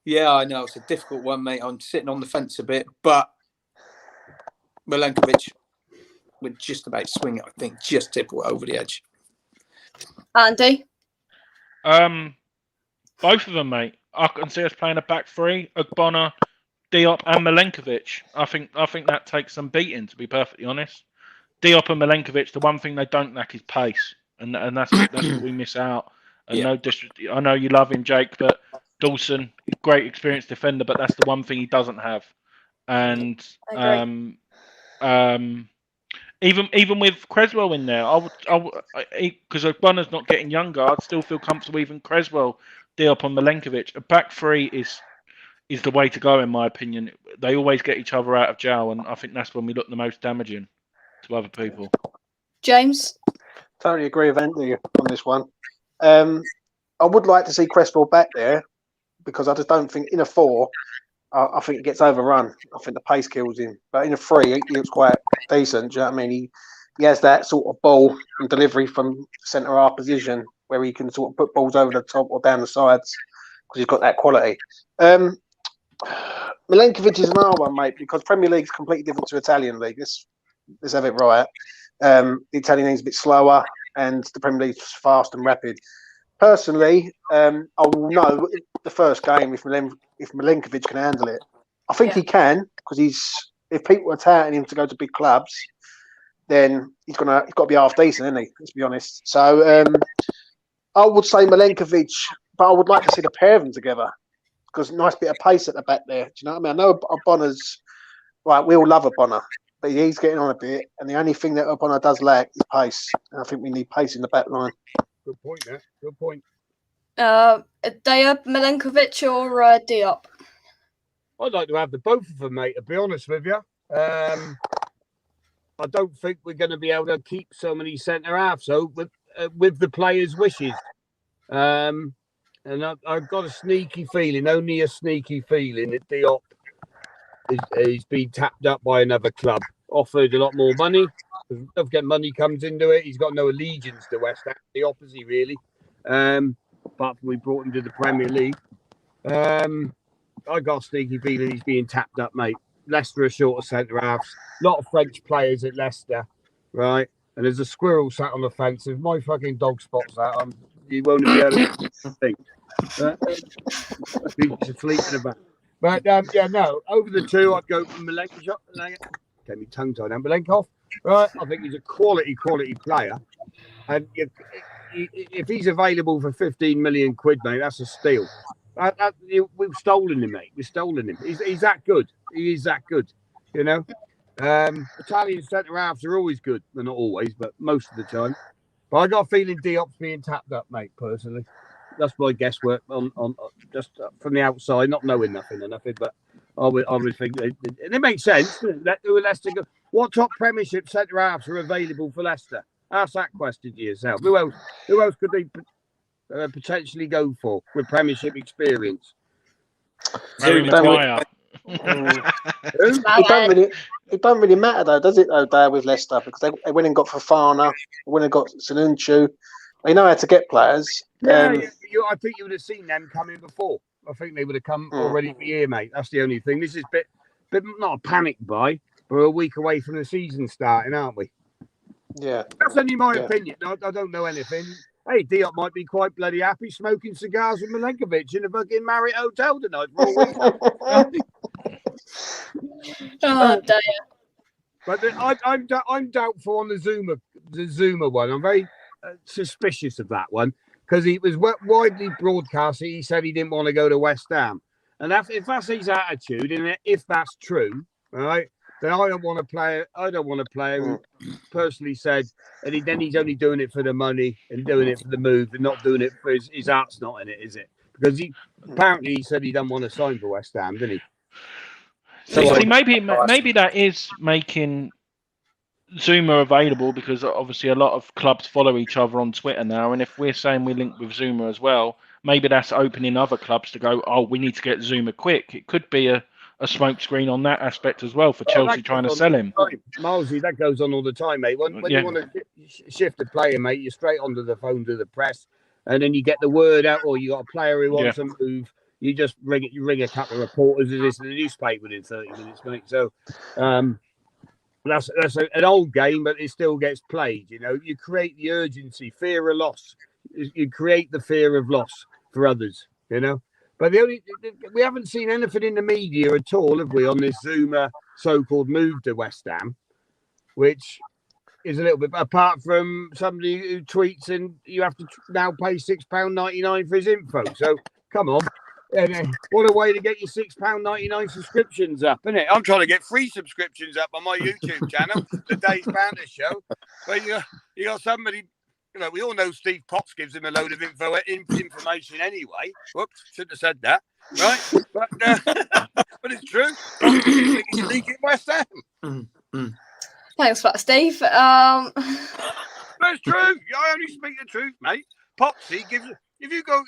yeah, I know it's a difficult one, mate. I'm sitting on the fence a bit, but Milenkovic would just about swing it, I think, just tip it over the edge. Andy? Both of them, mate. I can see us playing a back three, Ogbonna, Diop and Milenkovic. I think that takes some beating, to be perfectly honest. Diop and Milenkovic, the one thing they don't lack is pace. And that's what we miss out. And no disrespect, I know you love him, Jake, but Dawson, great experienced defender, but that's the one thing he doesn't have. And even with Creswell in there, because Ogbonna's not getting younger, I'd still feel comfortable even Creswell, Diop and Milenkovic. A back three is the way to go, in my opinion. They always get each other out of jail, and I think that's when we look the most damaging to other people. James? Totally agree with Andy on this one. I would like to see Cresswell back there because I just don't think in a four, I think he gets overrun. I think the pace kills him. But in a three, he looks quite decent. Do you know what I mean? He has that sort of ball and delivery from centre half position where he can sort of put balls over the top or down the sides because he's got that quality. Milenkovic is another one, mate, because Premier League's completely different to Italian League. Let's have it right. The Italian League's a bit slower and the Premier League's fast and rapid. Personally, I will know the first game if Milenkovic can handle it. I think he can because if people are touting him to go to big clubs, then he's got to be half decent, isn't he? Let's be honest. So I would say Milenkovic, but I would like to see the pair of them together because nice bit of pace at the back there. Do you know what I mean? I know Ogbonna's right. We all love Ogbonna, but he's getting on a bit, and the only thing that Ogbonna does lack is pace. And I think we need pace in the back line. Good point, there. Good point. Daya, Milenkovic or Diop? I'd like to have the both of them, mate, to be honest with you. I don't think we're going to be able to keep so many centre halves with the players' wishes. And I've got a sneaky feeling, only a sneaky feeling, that Diop is being tapped up by another club, offered a lot more money. Don't forget, money comes into it. He's got no allegiance to West Ham, the opposite, really. Apart from we brought him to the Premier League. I got a sneaky feeling he's being tapped up, mate. Leicester are short of centre halves. A lot of French players at Leicester, right? And there's a squirrel sat on the fence. If my fucking dog spots that, you won't be able to think. He's asleep in the back. But yeah, no. Over the two, I'd go for Milenkovic. Get me tongue tied. Milenkov, right? I think he's a quality player. And if he's available for 15 million quid, mate, that's a steal. We've stolen him, mate. We've stolen him. He's that good. He is that good. You know, Italian centre halves are always good. Well, not always, but most of the time. But I got a feeling Diop's being tapped up, mate. Personally, that's my guesswork on just from the outside, not knowing nothing or nothing. But I would think, and it makes sense. Leicester go. What top Premiership centre halves are available for Leicester? Ask that question to yourself. Who else could they potentially go for with Premiership experience? Harry Maguire. It don't really matter though, does it? Though, Dad, with Leicester, because they went and got Fofana, went and got Sanunchu. They know how to get players. I think you would have seen them coming before. I think they would have come already for here, mate. That's the only thing. This is bit not a panic buy. We're a week away from the season starting, aren't we? Yeah, that's only my opinion. I don't know anything. Hey, Diop might be quite bloody happy smoking cigars with Milenkovic in a fucking Marriott hotel tonight for a week. Oh dear. But I'm doubtful on the Zouma one. I'm very suspicious of that one because he was widely broadcast. He said he didn't want to go to West Ham, and if that's his attitude, and if that's true, right, then I don't want to play. Who personally said, and then he's only doing it for the money and doing it for the move, and not doing it for his heart's not in it, is it? Because he said he doesn't want to sign for West Ham, didn't he? So maybe that is making Zouma available because obviously a lot of clubs follow each other on Twitter now, and if we're saying we link with Zouma as well, maybe that's opening other clubs to go, oh, we need to get Zouma quick. It could be a smokescreen on that aspect as well for Chelsea trying to sell him. Milesy, that goes on all the time, mate. When you want to shift a player, mate, you're straight onto the phone to the press, and then you get the word out, or you got a player who wants to move. You just ring a couple of reporters and this in the newspaper within 30 minutes, mate. So that's an old game, but it still gets played. You know, you create the urgency, fear of loss. You create the fear of loss for others. You know. But we haven't seen anything in the media at all, have we, on this Zouma so-called move to West Ham, which is a little bit apart from somebody who tweets and you have to now pay £6.99 for his info. So come on, what a way to get your £6.99 subscriptions up, isn't it? I'm trying to get free subscriptions up on my YouTube channel, the Dave's Banter Show. But you got somebody. You know, we all know Steve Potts gives him a load of information anyway. Whoops, shouldn't have said that, right? But it's true. He's leaking West Ham. Thanks for that, Steve. That's true. I only speak the truth, mate. Potsy gives. If you go,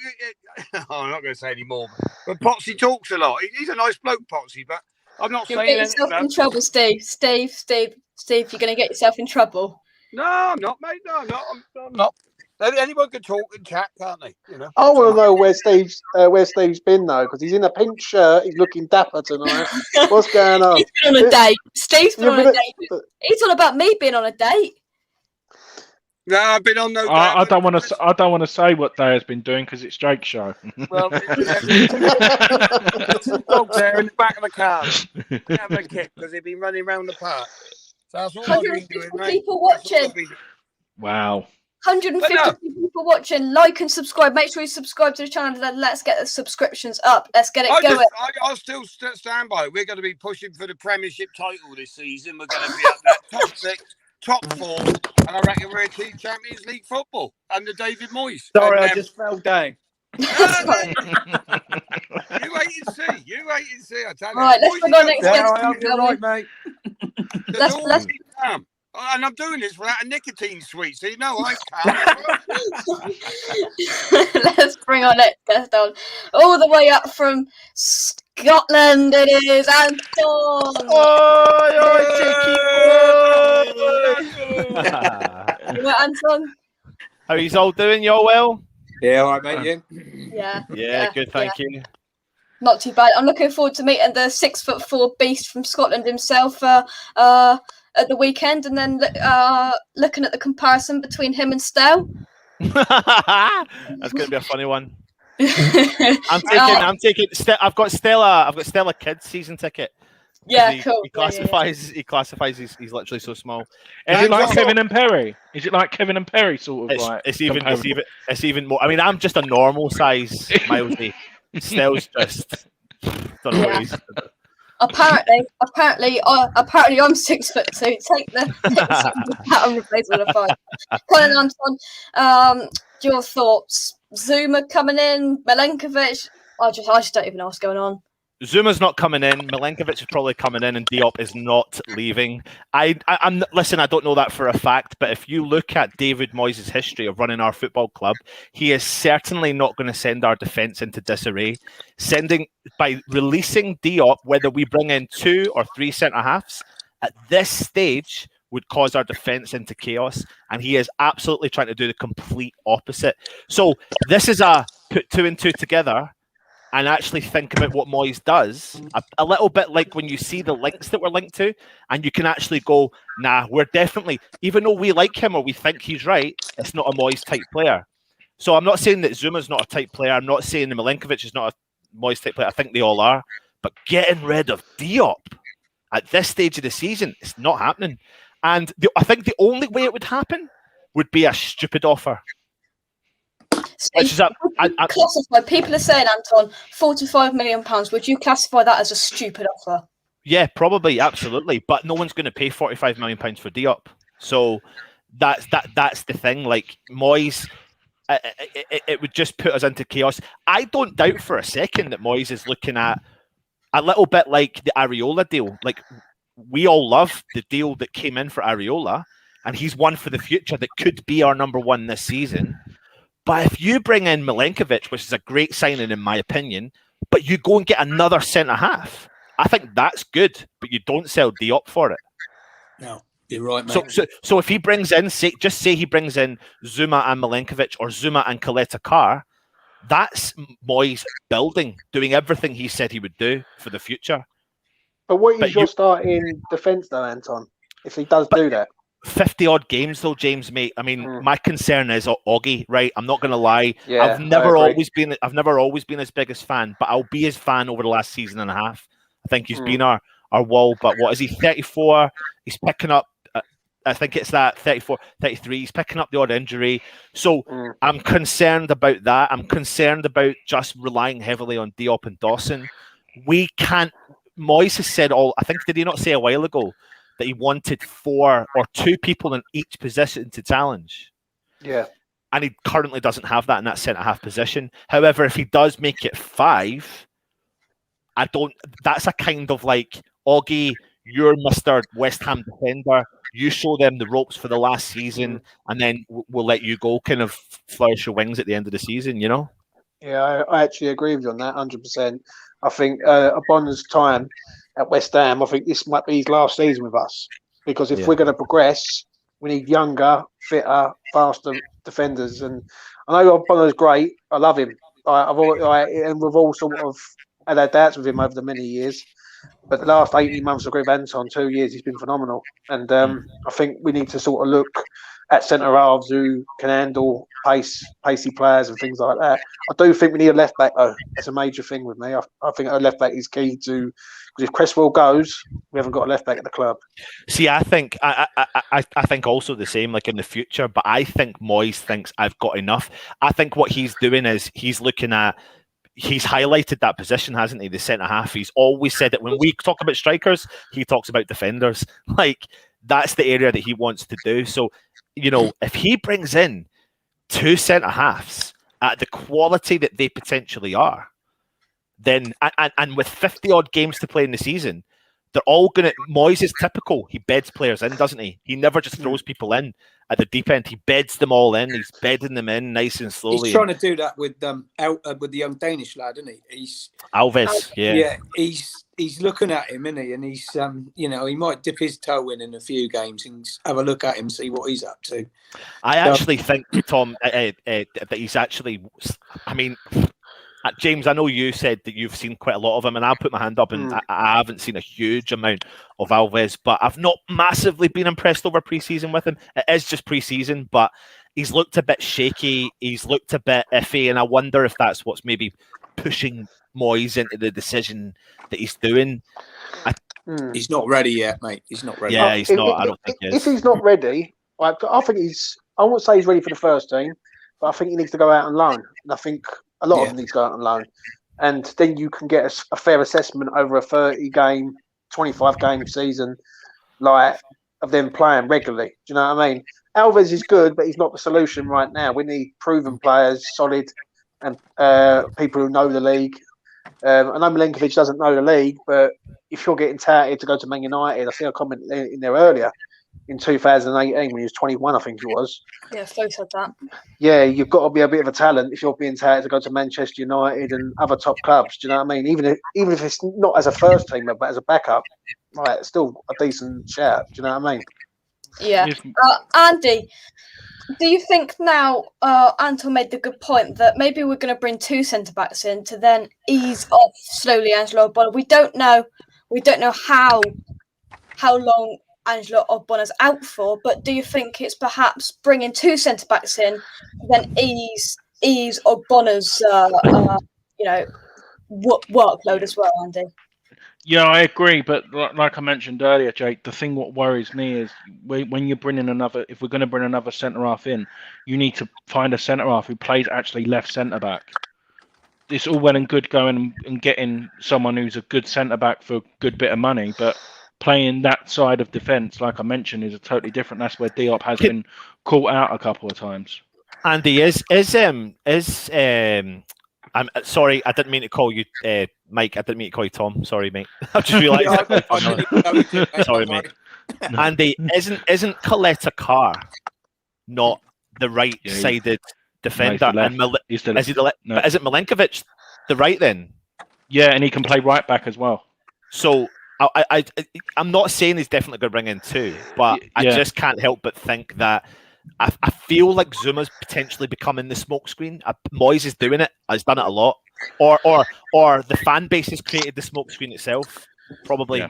I'm not going to say any more. But Potsy talks a lot. He's a nice bloke, Potsy. But I'm not saying anything. You'll get yourself in trouble, Steve. Steve, you're going to get yourself in trouble. No, I'm not, mate. No, I'm not. Anyone can talk and chat, can't they? You know. I want to know where Steve's been though, because he's in a pink shirt. He's looking dapper tonight. What's going on? He's been on a date. Steve's been on a date. He's on about me being on a date. No, I've been on no. I don't want to say what Day has been doing because it's Jake's show. Well, two dogs there in the back of the car. Having a kick because they've been running around the park. So that's what I've been doing, mate. People watching. Wow. 150 people watching. Like and subscribe. Make sure you subscribe to the channel. Then let's get the subscriptions up. Let's get it going. I'll still stand by. We're going to be pushing for the Premiership title this season. We're going to be up there, top 6, top 4, and I reckon we're achieving Champions League football under David Moyes. Sorry, I just fell down. You wait and see. You wait and see. I tell you. Right, let's bring on next Yeah, guest. I hope you're right, mate. Let's And I'm doing this without a nicotine sweet, so you know I can't. let's bring our next guest on. All the way up from Scotland, it is Anton. Yeah, Anton. How are you all doing? You all well? Yeah, all right, mate. Yeah. Yeah, good, thank you. Not too bad. I'm looking forward to meeting the 6'4" beast from Scotland himself at the weekend, and then looking at the comparison between him and Stell. That's going to be a funny one. I'm taking. I've got Stella Kids season ticket. Yeah, cool. He classifies. He classifies. He's literally so small. Is it like Kevin and Perry? Is it like Kevin and Perry sort of like? It's even more. I mean, I'm just a normal size, Milesy. Stell's just. Don't know what he's. Apparently, I'm 6'2". Take the hat and replace with a 5. Colin Anton, your thoughts? Zouma coming in, Milenkovic. I just don't even know what's going on. Zuma's not coming in. Milenkovic is probably coming in, and Diop is not leaving. Listen, I don't know that for a fact, but if you look at David Moyes' history of running our football club, he is certainly not going to send our defence into disarray. By releasing Diop, whether we bring in 2 or 3 centre halves, at this stage would cause our defence into chaos, and he is absolutely trying to do the complete opposite. So this is a put 2 and 2 together and actually think about what Moyes does, a little bit like when you see the links that we're linked to, and you can actually go, nah, we're definitely, even though we like him or we think he's right, it's not a Moyes type player. So I'm not saying that Zuma's not a type player. I'm not saying that Milenkovic is not a Moyes type player. I think they all are. But getting rid of Diop at this stage of the season, it's not happening. And I think the only way it would happen would be a stupid offer. Classify. People are saying, Anton, £45 million. Would you classify that as a stupid offer? Yeah, probably, absolutely. But no one's going to pay £45 million for Diop. So that's the thing. Like Moyes, it would just put us into chaos. I don't doubt for a second that Moyes is looking at a little bit like the Areola deal. Like we all love the deal that came in for Areola, and he's one for the future that could be our number one this season. But if you bring in Milenkovic, which is a great signing in my opinion, but you go and get another centre half, I think that's good. But you don't sell Diop for it. No, you're right, mate. So if he brings in, say he brings in Zouma and Milenkovic or Zouma and Coletta Carr, that's Moyes building, doing everything he said he would do for the future. But what is your starting defence though, Anton? If he does do that? 50 odd games though, James, mate. I mean, my concern is Oggy, right? I'm not going to lie. Yeah, I've never always been his biggest fan, but I'll be his fan over the last season and a half. I think he's been our wall. But what is he? 34. He's picking up. I think it's that 34, 33. He's picking up the odd injury. So I'm concerned about that. I'm concerned about just relying heavily on Diop and Dawson. We can't. Moyes has said I think, did he not say a while ago that he wanted 4 or 2 people in each position to challenge? Yeah. And he currently doesn't have that in that centre-half position. However, if he does make it 5, that's a kind of like, Oggy, you're Mr. West Ham defender. You show them the ropes for the last season, and then we'll let you go, kind of flourish your wings at the end of the season, you know? Yeah, I actually agree with you on that, 100%. I think upon his time at West Ham, I think this might be his last season with us. Because if we're going to progress, we need younger, fitter, faster defenders. And I know Bonner's great. I love him. And we've all sort of had our doubts with him over the many years. But the last 18 months, I agree with Anton, 2 years, he's been phenomenal. And I think we need to sort of look at centre halves who can handle pacey players and things like that. I do think we need a left back though. That's a major thing with me. I think a left back is key to, because if Cresswell goes, we haven't got a left back at the club. See, I think I think also the same, like in the future. But I think Moyes thinks I've got enough. I think what he's doing is he's looking at. He's highlighted that position, hasn't he? The centre half. He's always said that when we talk about strikers, he talks about defenders. Like that's the area that he wants to do. So, you know, if he brings in 2 centre halves at the quality that they potentially are, then and with 50 odd games to play in the season, they're all going to. Moyes is typical. He beds players in, doesn't he? He never just throws people in at the deep end. He beds them all in. He's bedding them in nice and slowly. He's trying to do that with the young Danish lad, isn't he? He's Alves, yeah. He's looking at him, isn't he? And he's he might dip his toe in a few games and have a look at him, see what he's up to. I actually think, Tom, that he's actually. I mean, James, I know you said that you've seen quite a lot of him, and I'll put my hand up, and I haven't seen a huge amount of Alves, but I've not massively been impressed over pre-season with him. It is just pre-season, but he's looked a bit shaky. He's looked a bit iffy, and I wonder if that's what's maybe pushing Moyes into the decision that he's doing. He's not ready yet, mate. He's not ready. Yeah, he's not. I don't think he is. If he's not ready, I think he's. I won't say he's ready for the first team, but I think he needs to go out on loan. And I think a lot of them need to go out on loan, and then you can get a fair assessment over a 30-game, 25-game season, like of them playing regularly. Do you know what I mean? Alves is good, but he's not the solution right now. We need proven players, solid, and people who know the league. I know Milenkovic doesn't know the league, but if you're getting touted to go to Man United, I see a comment in there earlier in 2018 when he was 21, I think he was. Yeah, Flo said that. Yeah, you've got to be a bit of a talent if you're being touted to go to Manchester United and other top clubs. Do you know what I mean? Even if it's not as a first teamer, but as a backup, right, it's still a decent shout. Do you know what I mean? Yeah. Andy, do you think now Anton made the good point that maybe we're going to bring two centre-backs in to then ease off slowly Angelo Ogbonna? We don't know how long Angelo Ogbonna's out for, but do you think it's perhaps bringing two centre-backs in to then ease Ogbonna's workload as well, Andy? Yeah, I agree, but like I mentioned earlier, Jake, the thing what worries me is when you're bringing if we're going to bring another centre half in, you need to find a centre half who plays actually left centre back. It's all well and good going and getting someone who's a good centre back for a good bit of money, but playing that side of defence, like I mentioned, is a totally different. That's where Diop has been caught out a couple of times. Andy, I'm sorry, I didn't mean to call you Mike. I didn't mean to call you Tom. Sorry, mate. I just realised. Sorry, mate. Andy, isn't Coletta Carr not the right-sided defender? Is it Milenkovic the right then? Yeah, and he can play right back as well. So I'm not saying he's definitely going to bring in two, but I just can't help but think that. I feel like Zouma's potentially becoming the smokescreen. Moyes is doing it. He's done it a lot. Or the fan base has created the smokescreen itself. Probably.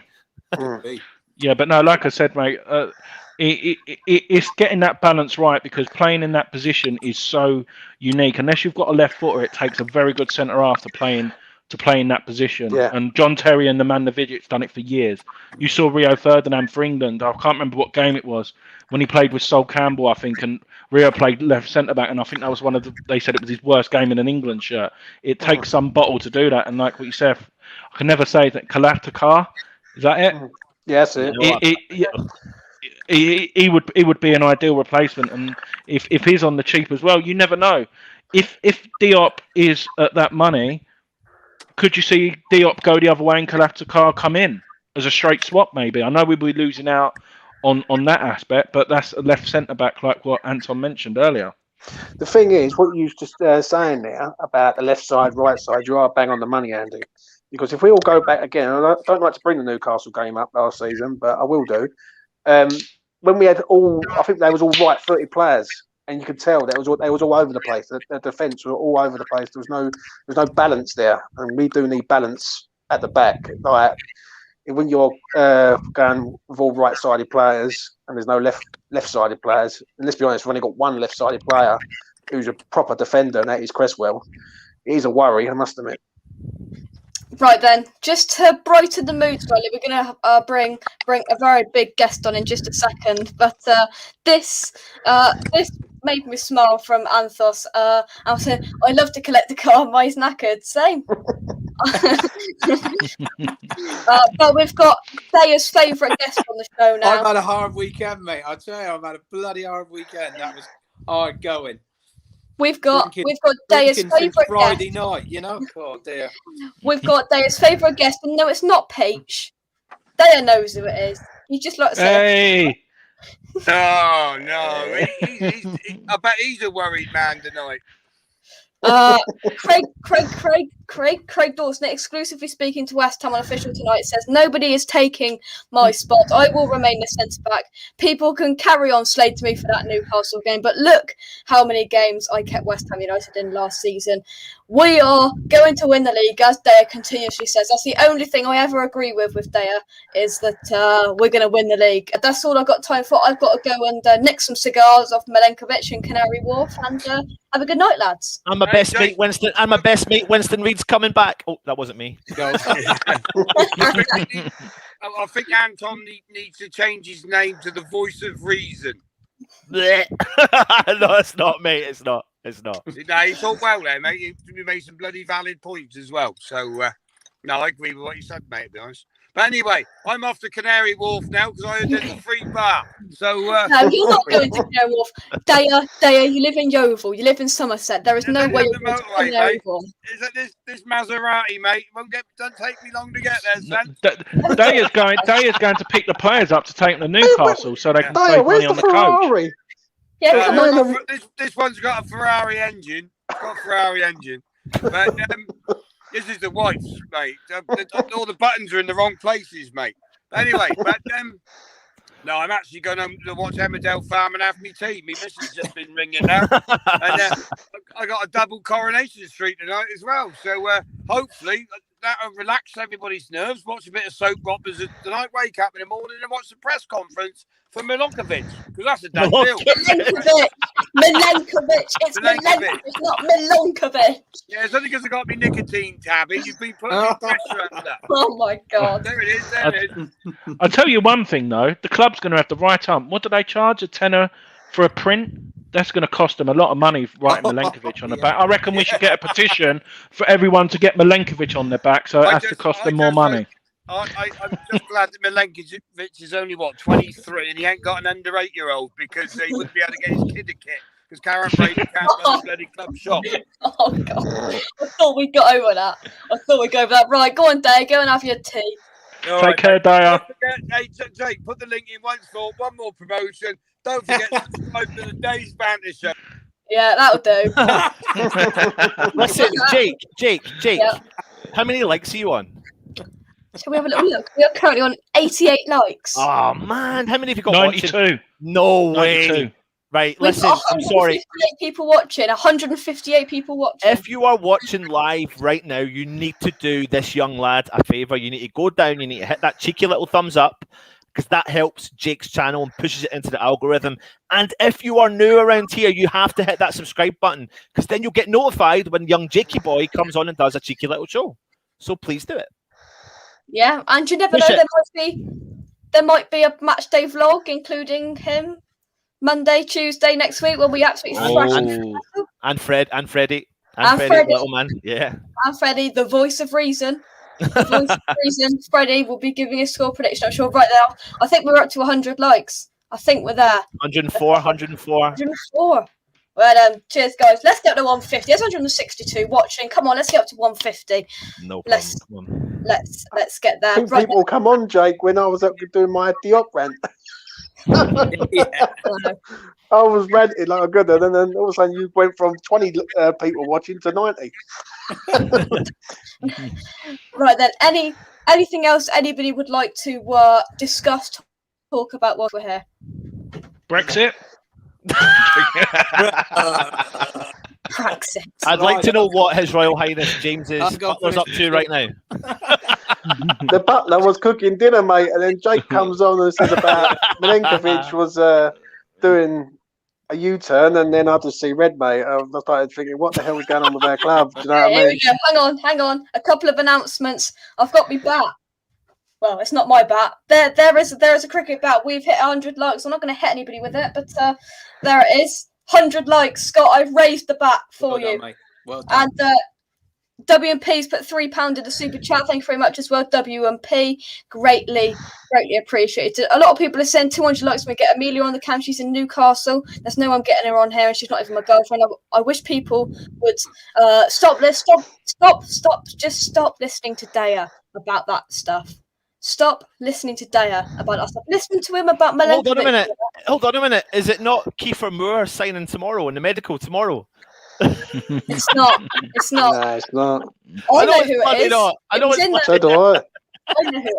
Yeah, but no, like I said, mate, it's getting that balance right because playing in that position is so unique. Unless you've got a left footer, it takes a very good centre half to play in that position. Yeah. And John Terry and Nemanja Vidic's done it for years. You saw Rio Ferdinand for England. I can't remember what game it was when he played with Sol Campbell, I think, and Rio played left centre back, and I think that was they said it was his worst game in an England shirt. It takes some bottle to do that, and like what you said, I can never say that Coletta Carr, is that it? Yes, it. He would be an ideal replacement, and if he's on the cheap as well, you never know. If Diop is at that money, could you see Diop go the other way and Coletta Carr come in as a straight swap? Maybe. I know we'll be losing out on that aspect, but that's a left centre back, like what Anton mentioned earlier. The thing is, what you just saying there about the left side, right side, you are bang on the money, Andy. Because if we all go back again, I don't like to bring the Newcastle game up last season, but I will do. When we had I think they was all right-footed players, and you could tell they was all over the place. The defence was all over the place. There was no balance there, and we do need balance at the back. Like when you're going with all right-sided players and there's no left-sided players, and let's be honest, we've only got one left-sided player who's a proper defender, and that is Cresswell. It is a worry, I must admit. Right then, just to brighten the mood slightly, we're going to bring a very big guest on in just a second. But this made me smile from Anthos. I said, I love to collect the car. Mine's knackered. Same. But we've got Daya's favourite guest on the show now. I've had a hard weekend, mate. I tell you, I've had a bloody hard weekend. That was hard going. We've got Drinking Daya's since favourite Friday guest. night, you know. Oh dear. We've got Daya's favourite guest, and no, it's not Peach. Daya knows who it is. You just like to say, Hey, Oh no, I bet he's a worried man tonight. Craig Dawson, exclusively speaking to West Ham on Official tonight, says nobody is taking my spot. I will remain the centre back. People can carry on slating me for that Newcastle game, but look how many games I kept West Ham United in last season. We are going to win the league, as Daya continuously says. That's the only thing I ever agree with Daya, is that we're going to win the league. That's all I've got time for. I've got to go and nick some cigars off Milenkovic and Canary Wharf, and have a good night, lads. And my best mate Winston Reed's coming back. Oh, that wasn't me. I think Anton needs to change his name to the Voice of Reason. No, it's not, mate. It's not. No, you talk well there, mate. You made some bloody valid points as well. So, no, I agree with what you said, mate, to be honest. But anyway, I'm off to Canary Wharf now because I heard there's a free bar. So no, you're not going to Canary Wharf. Daya, you live in Yeovil. You live in Somerset. There is no way you're going to Canary Wharf. Is that this Maserati, mate? Don't take me long to get there, son. Daya's going to pick the players up to take them to Newcastle so they can save money on the coach. Yeah, come on. This one's got a Ferrari engine. It's got a Ferrari engine. But this is the wife's, mate. All the buttons are in the wrong places, mate. Anyway, but no, I'm actually going to watch Emmerdale Farm and have me tea. My missus just been ringing now. And I got a double Coronation Street tonight as well. So hopefully that'll relax everybody's nerves. Watch a bit of soap operas tonight. Wake up in the morning and watch the press conference for Milenkovic, because that's a done deal. Milenkovic. It's Milenkovic, not Milenkovic. Yeah, it's only because I got me nicotine tabby. You've been putting pressure under that. Oh my God. There it is. There it is. I'll tell you one thing though. The club's going to have to write up. What do they charge? A tenner for a print? That's going to cost them a lot of money writing Milenkovic on the back. I reckon we should get a petition for everyone to get Milenkovic on their back, so it has to cost them more money. I'm just glad that Milenkovic is only, 23, and he ain't got an under 8-year-old, because he wouldn't be able to get his kid a kit, because Karen Brady can't run the bloody club shop. Oh, God. I thought we got over that. Right, go on, Dave. Go and have your tea. Take care, Daya. Hey, Jake, put the link in once for one more promotion. Don't forget to subscribe to the Dave's Banter Show. Yeah, that'll do. Listen, Jake. Yeah. How many likes are you on? Shall we have a little look? We are currently on 88 likes. Oh, man. How many have you got 92. watching? No way. 92. Right, We've listen, got I'm sorry. 158 people watching, 158 people watching. If you are watching live right now, you need to do this young lad a favour. You need to go down, you need to hit that cheeky little thumbs up, because that helps Jake's channel and pushes it into the algorithm. And if you are new around here, you have to hit that subscribe button, because then you'll get notified when young Jakey boy comes on and does a cheeky little show. So please do it. Yeah, and you never know, there might be a match day vlog including him Monday, Tuesday next week when we absolutely and Freddie, little man, yeah, and Freddie, the voice of reason. The voice of reason. Freddie will be giving a score prediction. I'm sure right now. I think we're up to 100 likes. I think we're there. 104. Well, cheers, guys. Let's get up to 150. There's 162 watching. Come on, let's get up to 150. No problem. Let's get there. I think people will come on, Jake, when I was up doing my Diop rant. Yeah. I was ranting like a good one, and then all of a sudden you went from 20 people watching to 90. Right then, anything else anybody would like to discuss, talk about while we're here? Brexit. Brexit. I'd like to know what His Royal Highness James's butler's up to right now. The butler was cooking dinner, mate, and then Jake comes on and says about Milenkovic was doing a U-turn, and then I just see red, mate. I started thinking, what the hell is going on with their club? Do you know what I mean? Hang on. A couple of announcements. I've got my bat. Well, it's not my bat. There is a cricket bat. We've hit 100 likes. I'm not going to hit anybody with it, but there it is. 100 likes, Scott. I've raised the bat for you. Done, mate. Well done. And WMP's put £3 in the super chat. Thank you very much as well, WMP. Greatly appreciated. A lot of people are saying 200 likes when we get Amelia on the cam. She's in Newcastle. There's no one getting her on here, and she's not even my girlfriend. I wish people would stop listening to Daya about that stuff. Stop listening to Daya about that stuff. Listen to him about Milenkovic. Hold on a minute. Is it not Kiefer Moore signing tomorrow in the medical tomorrow? It's not. No, it's not. I know who it is. Not. I know it's So do I. I know who it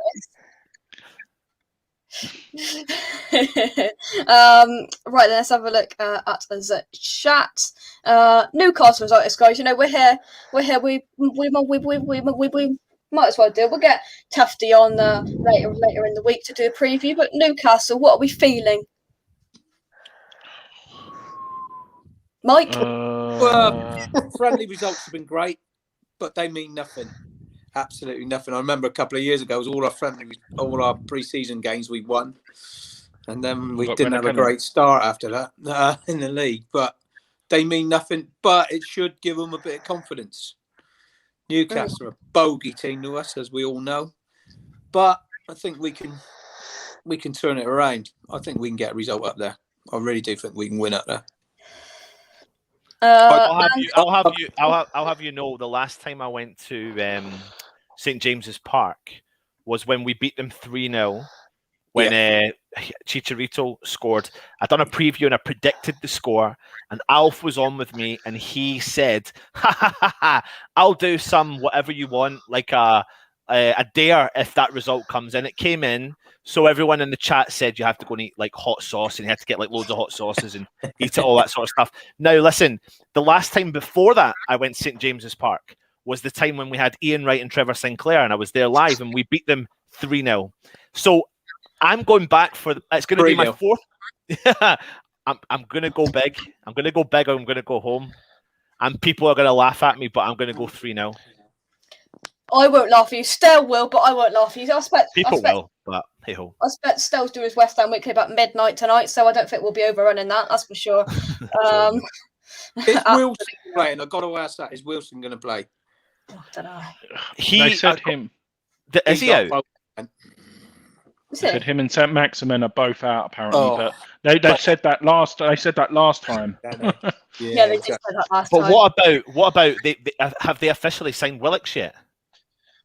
is. Right, then let's have a look at the chat. Newcastle results, guys. You know, we're here. We might as well do. We'll get Tufty on later in the week to do a preview. But Newcastle, what are we feeling? Mike? Friendly results have been great, but they mean nothing. Absolutely nothing. I remember a couple of years ago, it was all our pre-season games we won, and then we didn't have a great start after that in the league. But they mean nothing. But it should give them a bit of confidence. Newcastle are a bogey team to us, as we all know, but I think we can turn it around. I think we can get a result up there. I really do think we can win up there. I'll have you know, the last time I went to St James's Park was when we beat them 3-0 when Chicharito scored. I'd done a preview and I predicted the score, and Alf was on with me, and he said, I'll do some whatever you want, like a dare if that result comes in. It came in, so everyone in the chat said you have to go and eat like hot sauce, and you had to get like loads of hot sauces and eat it, all that sort of stuff. Now listen, the last time before that I went to St James's Park was the time when we had Ian Wright and Trevor Sinclair, and I was there live, and we beat them 3-0. So I'm going back it's going to be my fourth. I'm going to go big. I'm going to go big, or I'm going to go home, and people are going to laugh at me, but I'm going to go 3-0. I won't laugh at you. Stell will, but I won't laugh at you. People will, but hey ho. I expect Stell's doing his West Ham Weekly about midnight tonight, so I don't think we'll be overrunning that. That's for sure. Is Wilson playing? I've got to ask that. Is Wilson going to play? I don't know. They said him. Is he out? They said him and St Maximin are both out apparently, but they said that last. They said that last time. Yeah, they did say that last time. But what about have they officially signed Willicks yet?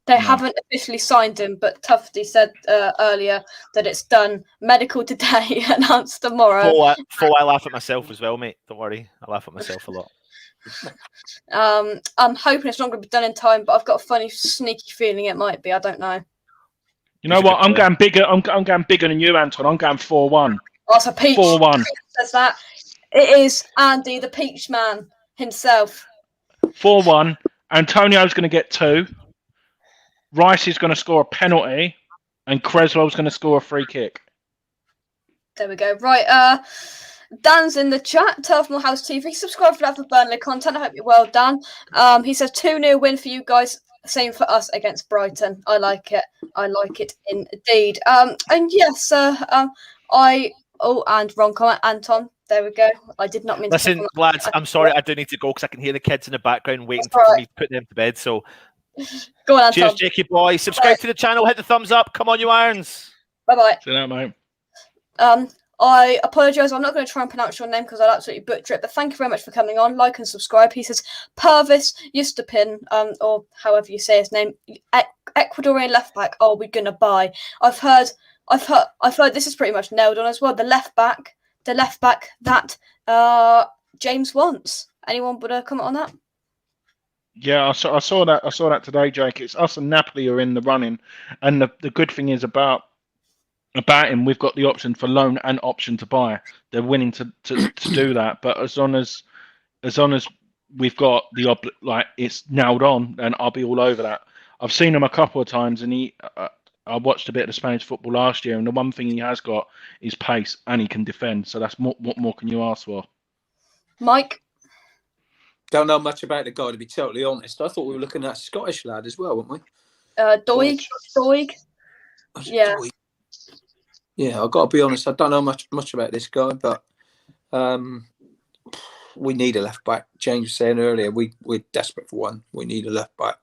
They haven't officially signed him, but Tufty said earlier that it's done. Medical today, announced tomorrow. I laugh at myself as well, mate. Don't worry, I laugh at myself a lot. I'm hoping it's not going to be done in time, but I've got a funny, sneaky feeling it might be. I don't know. You know what? I'm going bigger. I'm going bigger than you, Anton. I'm going 4-1. Oh, so Peach 4-1 says that. It is Andy, the Peach man himself. 4-1. Antonio's going to get 2. Rice is going to score a penalty, and Creswell's going to score a free kick. There we go. Right, Dan's in the chat. Turf House TV. Subscribe for that for Burnley content. I hope you're well, Dan. He says 2-0 win for you guys. Same for us against Brighton. I like it. I like it indeed. And yes, and wrong comment, Anton. There we go. I did not mean to. Listen, lads, I'm sorry. I do need to go because I can hear the kids in the background waiting for me to put them to bed. So, go on, Anton. Cheers, Jakey boy. Subscribe to the channel. Hit the thumbs up. Come on, you irons. Bye bye. See you later, mate. I apologise. I'm not going to try and pronounce your name because I'll absolutely butcher it. But thank you very much for coming on. Like and subscribe. He says Purvis Eustapin, or however you say his name, Ecuadorian left back. Are we going to buy? I've heard. This is pretty much nailed on as well. The left back that James wants. Anyone would comment on that? Yeah, I saw that. I saw that today, Jake. It's us and Napoli are in the running, and the good thing is about him, we've got the option for loan and option to buy. They're willing to do that, but as long as we've got the it's nailed on, then I'll be all over that. I've seen him a couple of times, and I watched a bit of the Spanish football last year, and the one thing he has got is pace, and he can defend. So that's what more can you ask for? Mike? Don't know much about the guy, to be totally honest. I thought we were looking at a Scottish lad as well, weren't we? Doig. Yeah. Doig. Yeah, I've got to be honest. I don't know much about this guy, but we need a left back. James was saying earlier, we're desperate for one. We need a left back.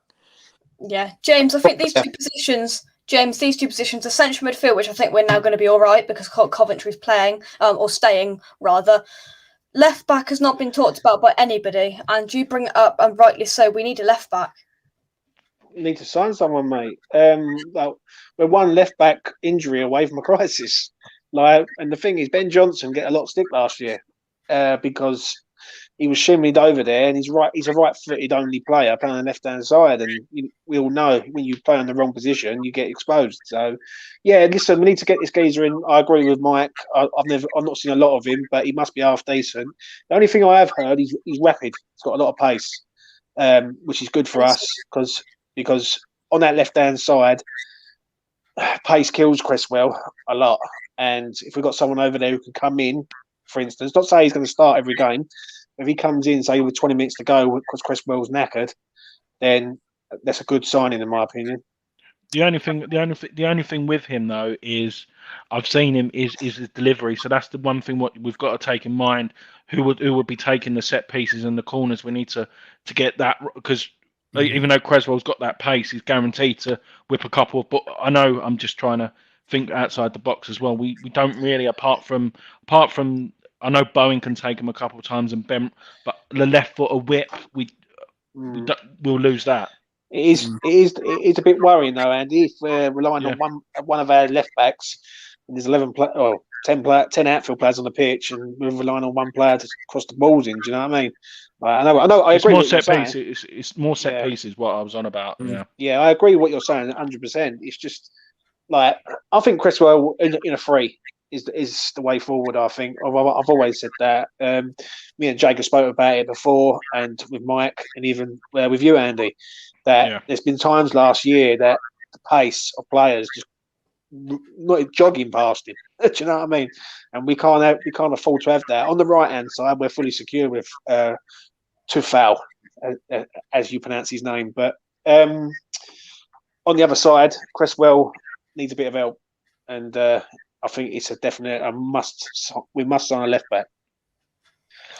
Yeah, James, I think these two positions, are central midfield, which I think we're now going to be all right because Coventry's playing, or staying rather. Left back has not been talked about by anybody, and you bring it up, and rightly so. We need a left back. You need to sign someone, mate. We're one left back injury away from a crisis. And the thing is, Ben Johnson get a lot of stick last year because he was shimmied over there, and he's a right-footed only player playing on the left-hand side, and we all know when you play on the wrong position, you get exposed. So, yeah, listen, we need to get this geezer in. I agree with Mike. I've not seen a lot of him, but he must be half decent. The only thing I have heard, he's rapid. He's got a lot of pace, which is good for us because on that left-hand side, pace kills Cresswell a lot. And if we've got someone over there who can come in, for instance, not say he's going to start every game. If he comes in, say, with 20 minutes to go because Cresswell's knackered, then that's a good signing, in my opinion. The only thing with him though is I've seen him is his delivery. So that's the one thing what we've got to take in mind. Who would be taking the set pieces and the corners? We need to get that because even though Cresswell's got that pace, he's guaranteed to whip a couple. But I know I'm just trying to think outside the box as well. We don't really apart from. I know Bowen can take him a couple of times, and Ben, but the left foot a whip, we'll lose that. It is a bit worrying though, Andy. If we're relying on one of our left backs, and there's 10 outfield players on the pitch, and we're relying on one player to cross the balls in. Do you know what I mean? I agree. More set pieces. It's more set pieces. What I was on about. Yeah, I agree with what you're saying 100%. It's just like I think Cresswell in a free is the way forward. I think I've always said that. Me and Jacob spoke about it before, and with Mike, and even with you, Andy. That there's been times last year that the pace of players just not jogging past him. Do you know what I mean? And we can't afford to have that. On the right hand side, we're fully secure with Tufal, as you pronounce his name. But on the other side, Cresswell needs a bit of help, and I think it's a definite must. We must sign a left back.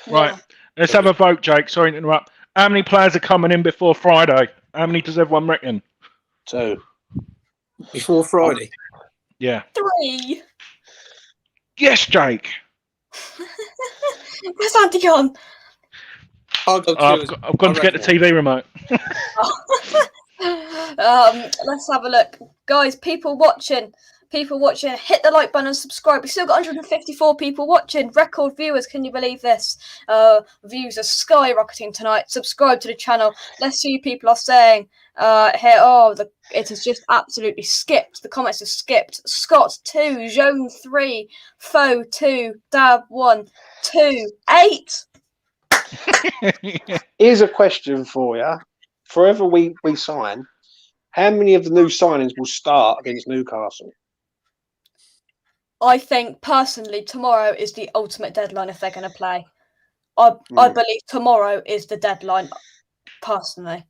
Right. Let's have a vote, Jake. Sorry to interrupt. How many players are coming in before Friday? How many does everyone reckon? 2. Before Friday? Yeah. 3. Yes, Jake. Where's Andy gone? I'll go 2. I've gone to get the TV remote. Let's have a look. Guys, people watching, hit the like button and subscribe. We've still got 154 people watching. Record viewers, can you believe this? Views are skyrocketing tonight. Subscribe to the channel. Let's see what people are saying here. It has just absolutely skipped. The comments have skipped. Scott 2, Joan 3, Foe 2, Dab 1, 2, 8. Here's a question for you. Forever we sign, how many of the new signings will start against Newcastle? I think personally tomorrow is the ultimate deadline if they're going to play. I believe tomorrow is the deadline, personally.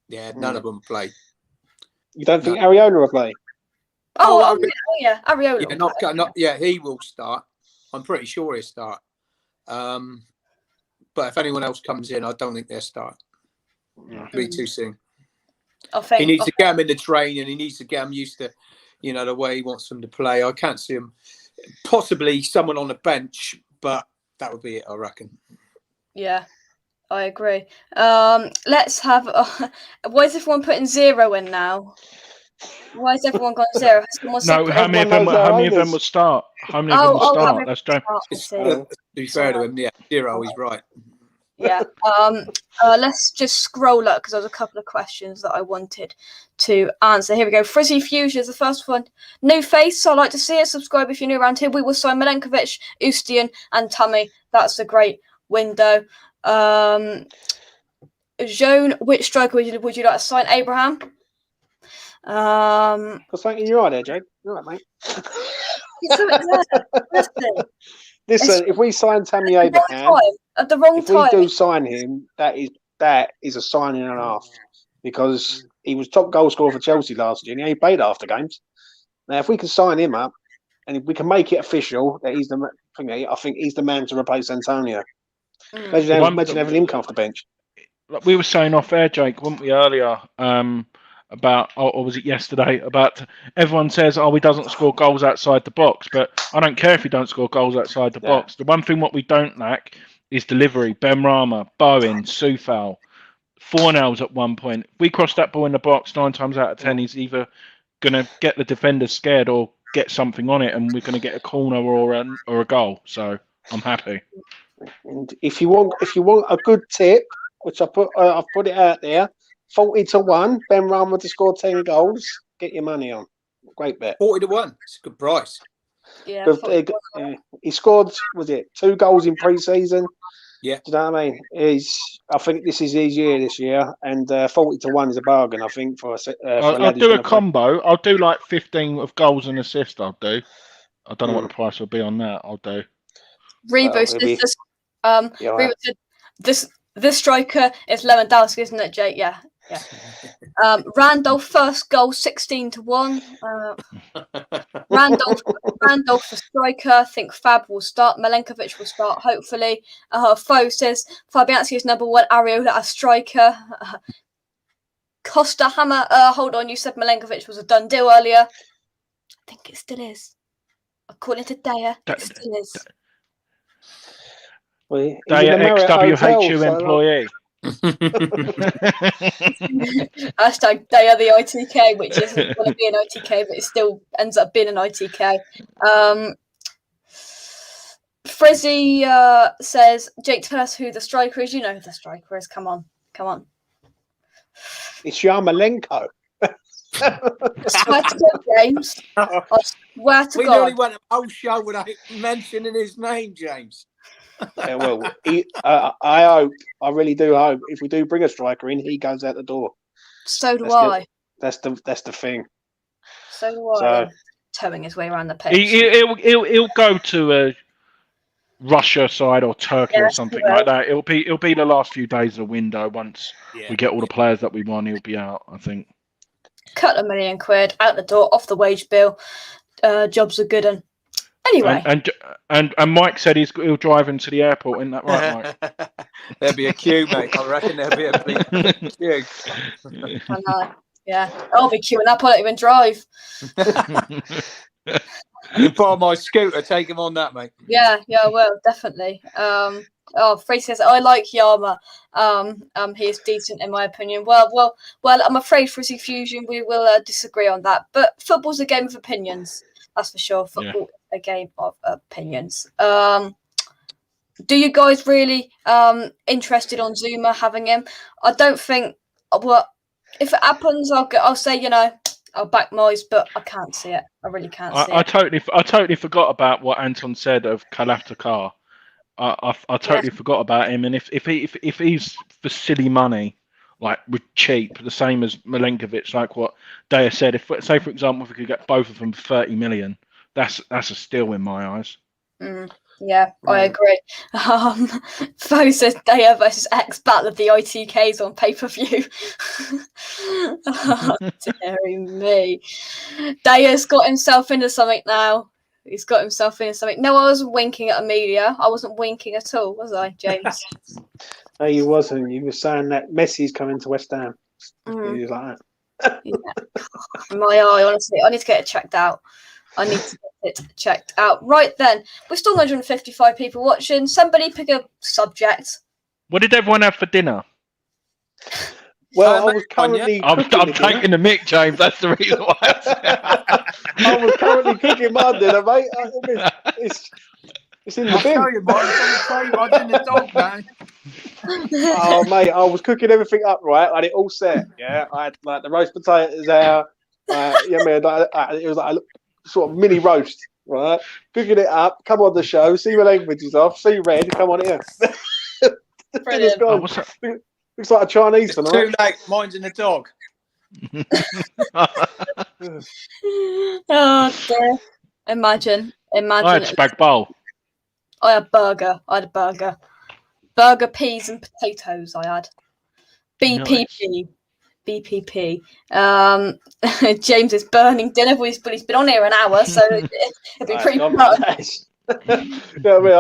Yeah, none of them play. You don't think Areola will play? Areola. Yeah, he will start. I'm pretty sure he'll start. But if anyone else comes in, I don't think they'll start. It'll be too soon. He needs to get him in the train, and he needs to get him used to, the way he wants them to play. I can't see him. Possibly someone on the bench, but that would be it, I reckon. Yeah, I agree. Let's have. Why is everyone putting 0 in now? Why has everyone got 0? How many of them will start? How many of them will start? That's true. To be fair to him, 0. He's right. Yeah. Let's just scroll up because there was a couple of questions that I wanted to answer. Here we go. Frizzy Fusion is the first one. New face. So I'd like to see it. Subscribe if you're new around here. We will sign Milenkovic, Ustian, and Tammy. That's a great window. Joan, which striker would you like to sign? Abraham. Got something in your eye there, Jake. You're right, mate. Listen, if we sign Tammy Abraham, at the wrong time, if we do sign him, that is a signing and a half because he was top goal scorer for Chelsea last year and he played after games. Now, if we can sign him up and if we can make it official that he's I think he's the man to replace Antonio. Imagine having him come off the bench. Like we were saying off air, Jake, weren't we, earlier? About, or was it yesterday? About everyone says, "Oh, he doesn't score goals outside the box," but I don't care if he don't score goals outside the box. The one thing what we don't lack is delivery. Ben Rama, Bowen, Soufal, Fornells at one point. If we cross that ball in the box 9 times out of 10, he's either going to get the defenders scared or get something on it, and we're going to get a corner or a goal. So I'm happy. And if you want a good tip, which I've put it out there, 40-1, Ben Rama to score 10 goals. Get your money on. Great bet. 40-1. It's a good price. Yeah. He scored, was it 2 goals in pre-season? Yeah. Do you know what I mean? I think this is his year this year, and 40-1 is a bargain. I think for I'll do a combo. I'll do like 15 of goals and assists. I'll do. I don't know what the price will be on that. I'll do. Rebo says this striker is Lewandowski, isn't it, Jake? Yeah. Randolph first goal 16-1. Randolph the striker. I think Fab will start. Milenkovic will start, hopefully. Foe says Fabianski is number 1. Areola as striker. Costa Hammer. Hold on, you said Milenkovic was a done deal earlier. I think it still is. According to Daya, it still is. Daya XWHU employee. Hashtag Daya the ITK, which isn't going to be an ITK, but it still ends up being an ITK. Frizzy says, Jake, tell us who the striker is. You know who the striker is. Come on. It's Yarmolenko. I swear to God, James. I swear to we God. nearly went a whole show without mentioning his name, James. Yeah, well, I really do hope if we do bring a striker in, he goes out the door. So do I. That's the thing. So do I. Towing his way around the pitch. He'll go to a Russia side or Turkey or something like that. It'll be the last few days of the window. Once we get all the players that we want, he'll be out, I think. Couple of million quid out the door, off the wage bill. Jobs are good. And anyway, and Mike said he'll drive into the airport. Isn't that right, Mike? There'll be a queue, mate. I reckon there'll be a big queue. I know. Yeah, I'll be queuing up. I don't even drive. You borrow my scooter, take him on that, mate. Yeah, I will definitely. Frey says I like Yama. He is decent in my opinion. Well. I'm afraid Frizzy Fusion we will disagree on that. But football's a game of opinions. That's for sure. Football is a game of opinions. Do you guys really interested on Zouma having him? I don't think. Well, if it happens, I'll say I'll back Moyes, but I can't see it. I really can't see it. I totally forgot about what Anton said of Kalaftakar. I totally forgot about him, and if he's for silly money, like with cheap, the same as Milenkovic, like what Daya said. If say for example, if we could get both of them for 30 million, that's a steal in my eyes. Yeah, I agree. Fo says Daya versus X Battle of the ITKs on pay-per-view. Deary me. Daya's got himself into something now. He's got himself into something. No, I wasn't winking at Amelia. I wasn't winking at all, was I, James? No, you wasn't. You were saying that Messi's coming to West Ham. You was like that. My eye, honestly. I need to get it checked out. Right then, we're still 155 people watching. Somebody pick a subject. What did everyone have for dinner? Well, I was currently I'm taking the mic, James. That's the reason why. I was currently cooking my dinner, mate. It's in the bin. It's on the tray, watching the dog, man. Oh, mate, I was cooking everything up, right? I had it all set. Yeah, I had like the roast potatoes out. It was like a sort of mini roast, right? Cooking it up, come on the show, see my language is off, see red, come on here. Brilliant. Gone. Looks like a Chinese tonight. Too late, mine's in the dog. Oh dear. Imagine. I had spag bowl. I had burger. Burger, peas and potatoes I had. BPP. Nice. BPP. James is burning dinner, but he's been on here an hour, so it'll be pretty fun. know what I mean?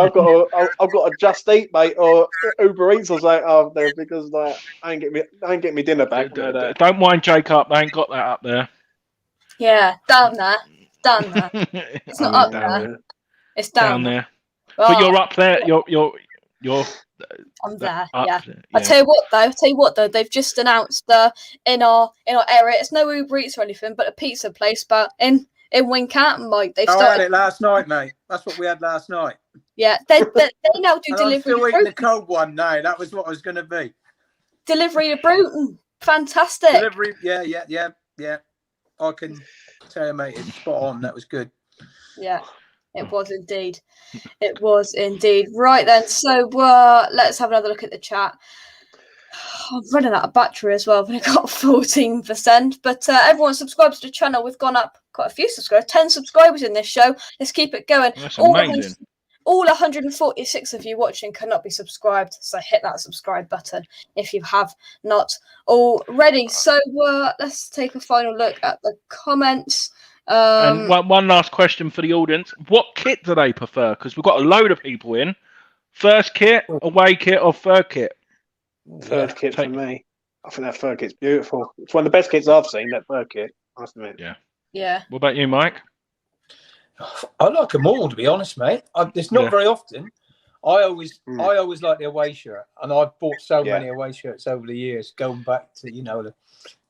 I've got a Just Eat, mate, or Uber Eats or something up there because like I ain't getting me dinner back. Don't mind Jacob. They ain't got that up there. Yeah, down there. It's not up there. It's down there. Oh, But you're up there. You're. I'm there. Up Yeah. there, I tell you what though. They've just announced in our area. It's no Uber Eats or anything, but a pizza place. But in Wincanton, Mike, they've started. I had it last night, mate. That's what we had last night. Yeah, they now do and delivery. I'm still to eating the Bruton. cold one now. That was what I was going to be. Delivery to Bruton. Fantastic. Delivery, yeah. I can tell you, mate, it's spot on. That was good. Yeah, it was indeed. It was indeed. Right then, so let's have another look at the chat. I'm running out of battery as well. I've only got 14%. But everyone subscribes to the channel. We've gone up quite a few subscribers. 10 subscribers in this show. Let's keep it going. That's amazing. All 146 of you watching cannot be subscribed, so hit that subscribe button if you have not already. So let's take a final look at the comments. And one last question for the audience. What kit do they prefer? Because we've got a load of people in. First kit, away kit, or third kit? Third kit for me. I think that third kit's beautiful. It's one of the best kits I've seen, that third kit. I must admit. Yeah. What about you, Mike? I like them all, to be honest, mate. It's not very often. I always like the away shirt, and I've bought so many away shirts over the years, going back to the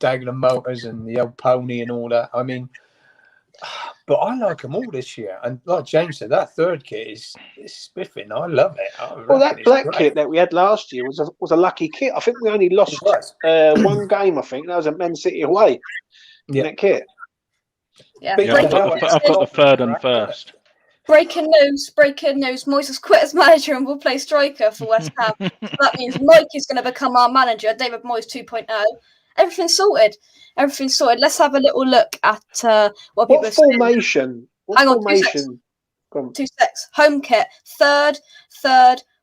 Dagenham Motors and the old Pony and all that. I mean, but I like them all this year, and like James said, that third kit is spiffing. I love it. Well, that black kit that we had last year was a lucky kit. I think we only lost one game. I think that was at Man City away. In that kit. Yeah, I've got the third and first. Breaking news. Moyes has quit as manager and will play striker for West Ham. So that means Mike is going to become our manager, David Moyes 2.0. Everything's sorted. Let's have a little look at what people are saying. Formation? Hang on, formation? 2 secs. Home kit. Third,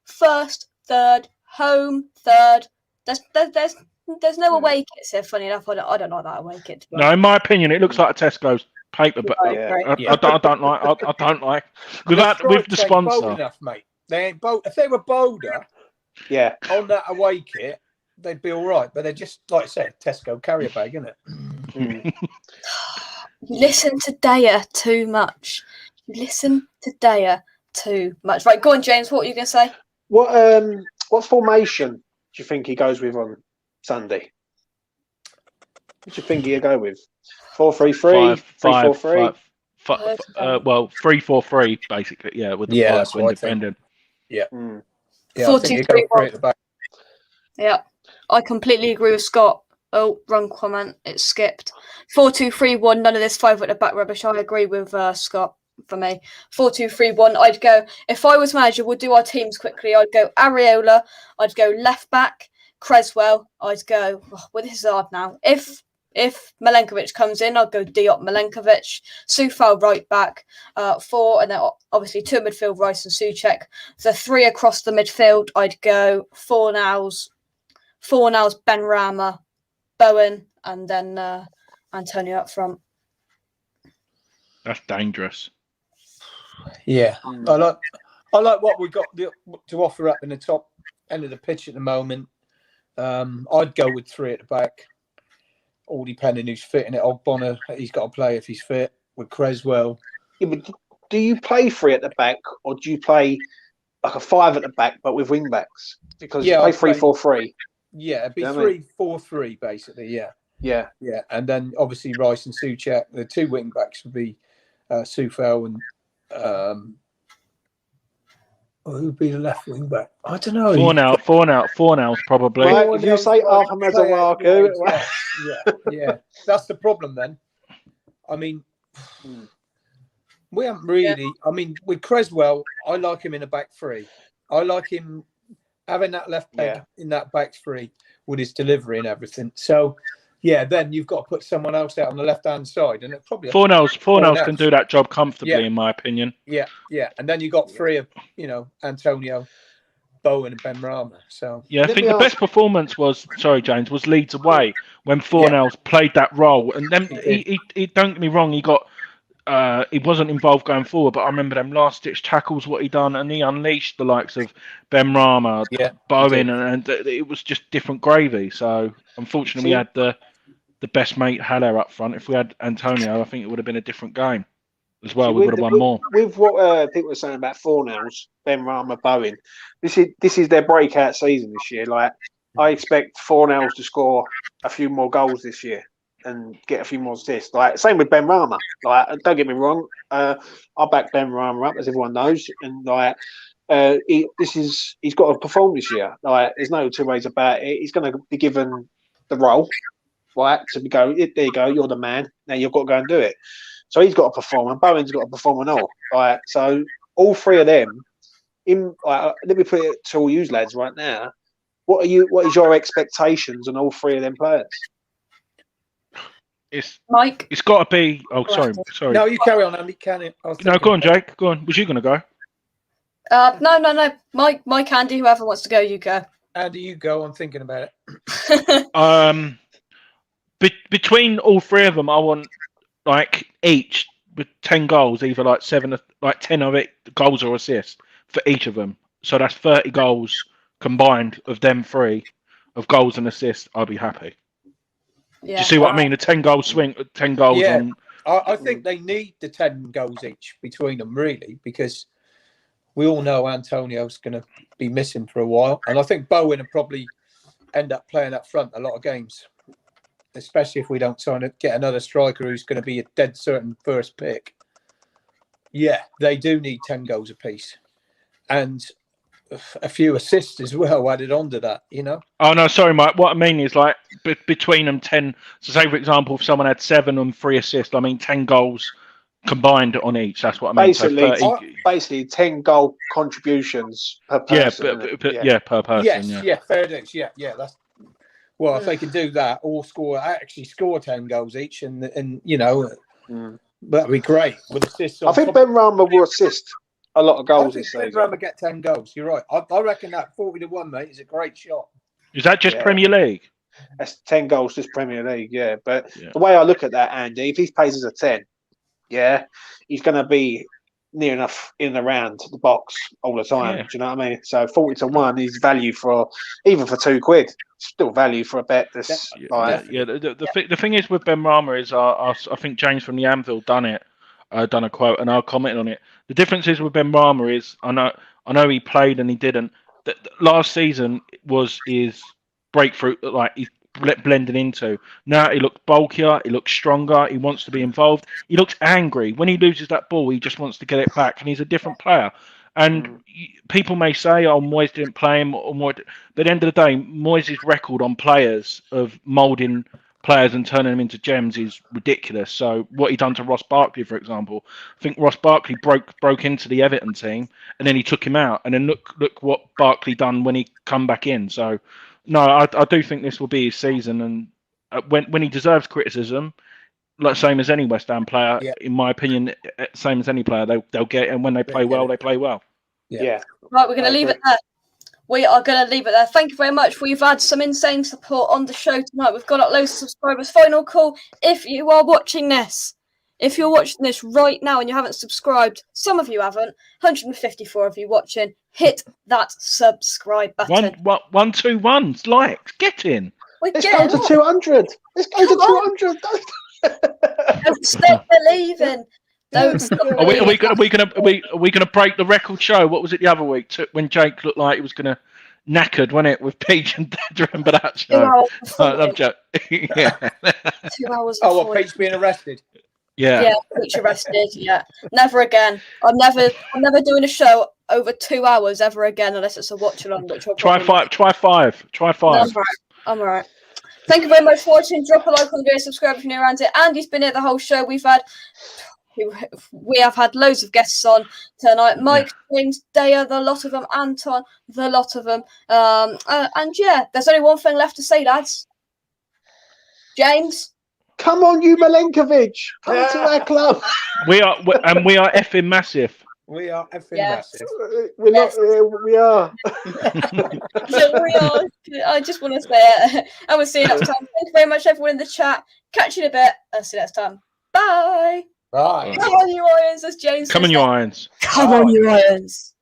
first, third, home, third. There's no away kits here. Funny enough, I don't like that away kit. No, in my opinion, it looks like a Tesco's paper, but I don't like. With the sponsor, bold enough, mate. They ain't bold. If they were bolder, on that away kit, they'd be all right. But they're just like I said, Tesco carrier bag, isn't it? Listen to Daya too much. Right, go on, James. What were you going to say? What formation do you think he goes with on Sunday? What do you think he'll go with? 4-3-3, 3-4-3. Well, 3-4-3 basically. Yeah, with the five when defending. Yeah. 4-2-3-1. Yeah, I completely agree with Scott. Oh, wrong comment. It's skipped. 4-2-3-1. None of this 5 at the back rubbish. I agree with Scott. For me, 4-2-3-1. I'd go, if I was manager, we'll do our teams quickly. I'd go Areola. I'd go left back Creswell. I'd go. Well, this is hard now. If Milenkovic comes in, I'd go Diop Milenkovic. Soufal right back, 4, and then obviously 2 midfield, Rice and Souček. The 3 across the midfield. I'd go Fornals, Benrahma, Bowen, and then Antonio up front. That's dangerous. Yeah, I like what we've got to offer up in the top end of the pitch at the moment. I'd go with 3 at the back, all depending who's fit in it. Ogbonna, he's got to play if he's fit, with Creswell. Yeah, but do you play 3 at the back, or do you play like a 5 at the back but with wing backs? Because you play 3-4-3. Yeah, it'd be 3-4-3 basically. Yeah, and then obviously Rice and Souček. The 2 wing backs would be Soufal and who'd be the left wing back? I don't know. Fornals probably. Right, if you say Arthur Mazawaku, yeah, that's the problem then. I mean, we haven't really. Yeah. I mean, with Creswell, I like him in a back 3. I like him having that left peg in that back 3 with his delivery and everything. So. Yeah, then you've got to put someone else out on the left-hand side, and it probably Fornals can do that job comfortably, in my opinion. Yeah, and then you got 3 of Antonio, Bowen, and Benrahma. So I think the best performance was James was Leeds away when Fornals played that role, and then he don't get me wrong, he got he wasn't involved going forward, but I remember them last-ditch tackles, what he done, and he unleashed the likes of Ben Rama, Yeah, Bowen, and it was just different gravy. So unfortunately, we had the best mate Haller up front. If we had Antonio, I think it would have been a different game as well. We would have won more. With what people were saying about Fornells, Ben Rama, Bowen, this is their breakout season this year. Like, I expect Fornells to score a few more goals this year and get a few more assists. Like, same with Ben Rama. Like, don't get me wrong, I back Ben Rama up, as everyone knows, and like, he's got to perform this year. Like, there's no two ways about it. He's going to be given the role, right? To go, there you go, you're the man. Now you've got to go and do it. So he's got to perform, and Bowen's got to perform and all. Right? So all three of them. Let me put it to all you lads right now. What is your expectations on all three of them players? Mike. It's got to be. Oh, sorry. No, you carry on, Andy. No, go on, Jake. Go on. Was you going to go? No. Mike, Andy, whoever wants to go, you go. Andy, you go. I'm thinking about it. Between all three of them, I want like each with 10 goals, either like 10 of it goals or assists for each of them. So that's 30 goals combined of them three of goals and assists. I'll be happy. Yeah. Do you see what I mean? A 10 goal swing, 10 goals. Yeah, I think they need the 10 goals each between them, really, because we all know Antonio's going to be missing for a while, and I think Bowen will probably end up playing up front a lot of games, especially if we don't get another striker who's going to be a dead certain first pick. Yeah, they do need 10 goals apiece. And a few assists as well added on to that, you know? Oh, no, sorry, Mike. What I mean is, like, between them 10... So, say, for example, if someone had 7 and 3 assists, I mean 10 goals combined on each. That's what I mean. Basically 10 goal contributions per person. Per person. Yes, fair dues. Yeah, that's... Well, if they can do that, or actually score 10 goals each, and you know, that'd be great with assists. I think Ben Rama will assist a lot of goals this season. Ben Rama get 10 goals. You're right. I reckon that 40-1, mate, is a great shot. Is that just Premier League? That's 10 goals, just Premier League. Yeah, but the way I look at that, Andy, if he plays as a 10, he's going to be near enough in and around the box all the time. Do you know what I mean? So 40-1 is value for even for £2. Still value for a bet. The thing is with Ben Rama is I think James from the Anvil done a quote and I commented on it. The difference is with Ben Rama is I know he played and he didn't. Last season was his breakthrough, like he blended into. Now he looks bulkier, he looks stronger, he wants to be involved, he looks angry. When he loses that ball, he just wants to get it back, and he's a different player. And people may say, "Oh, Moyes didn't play him," but at the end of the day, Moyes' record on players of moulding players and turning them into gems is ridiculous. So what he done to Ross Barkley, for example, I think Ross Barkley broke into the Everton team, and then he took him out, and then look what Barkley done when he come back in. So no, I do think this will be his season, and when he deserves criticism, like same as any West Ham player, in my opinion, same as any player, they'll get it, and when they play well, they play well. Yeah. Right, we're going to leave it there. We are going to leave it there. Thank you very much. We've had some insane support on the show tonight. We've got up loads of subscribers. Final call. If you are watching this, if you're watching this right now and you haven't subscribed, some of you haven't, 154 of you watching, hit that subscribe button. 121 likes. Get in. Let's go to 200. Let's go to 200. Don't stop believing. Don't stop believing. Are we gonna break the record show? What was it the other week when Jake looked like he was gonna knackered, wasn't it, with Peach and Dad? Remember that show? I'm joking. 2 hours. Oh, well, Peach being arrested. Yeah, Peach arrested. Yeah, never again. I'm never doing a show over 2 hours ever again unless it's a watch along. Try five. I'm all right. Thank you very much for watching. Drop a like on the video, subscribe if you're new around it. Andy's been here the whole show. We have had loads of guests on tonight. Mike, James, Daya, the lot of them. Anton, the lot of them. And there's only one thing left to say, lads. James, come on, you Milenkovic, come to our club. We are effing massive. We are effing massive. We're not. We are. We are. I just want to say it. And we'll see you next time. Thank you very much, everyone in the chat. Catch you in a bit. I'll see you next time. Bye. Right. Come on, you Irons, as James Come says on, you there. Irons. Come on, you Irons.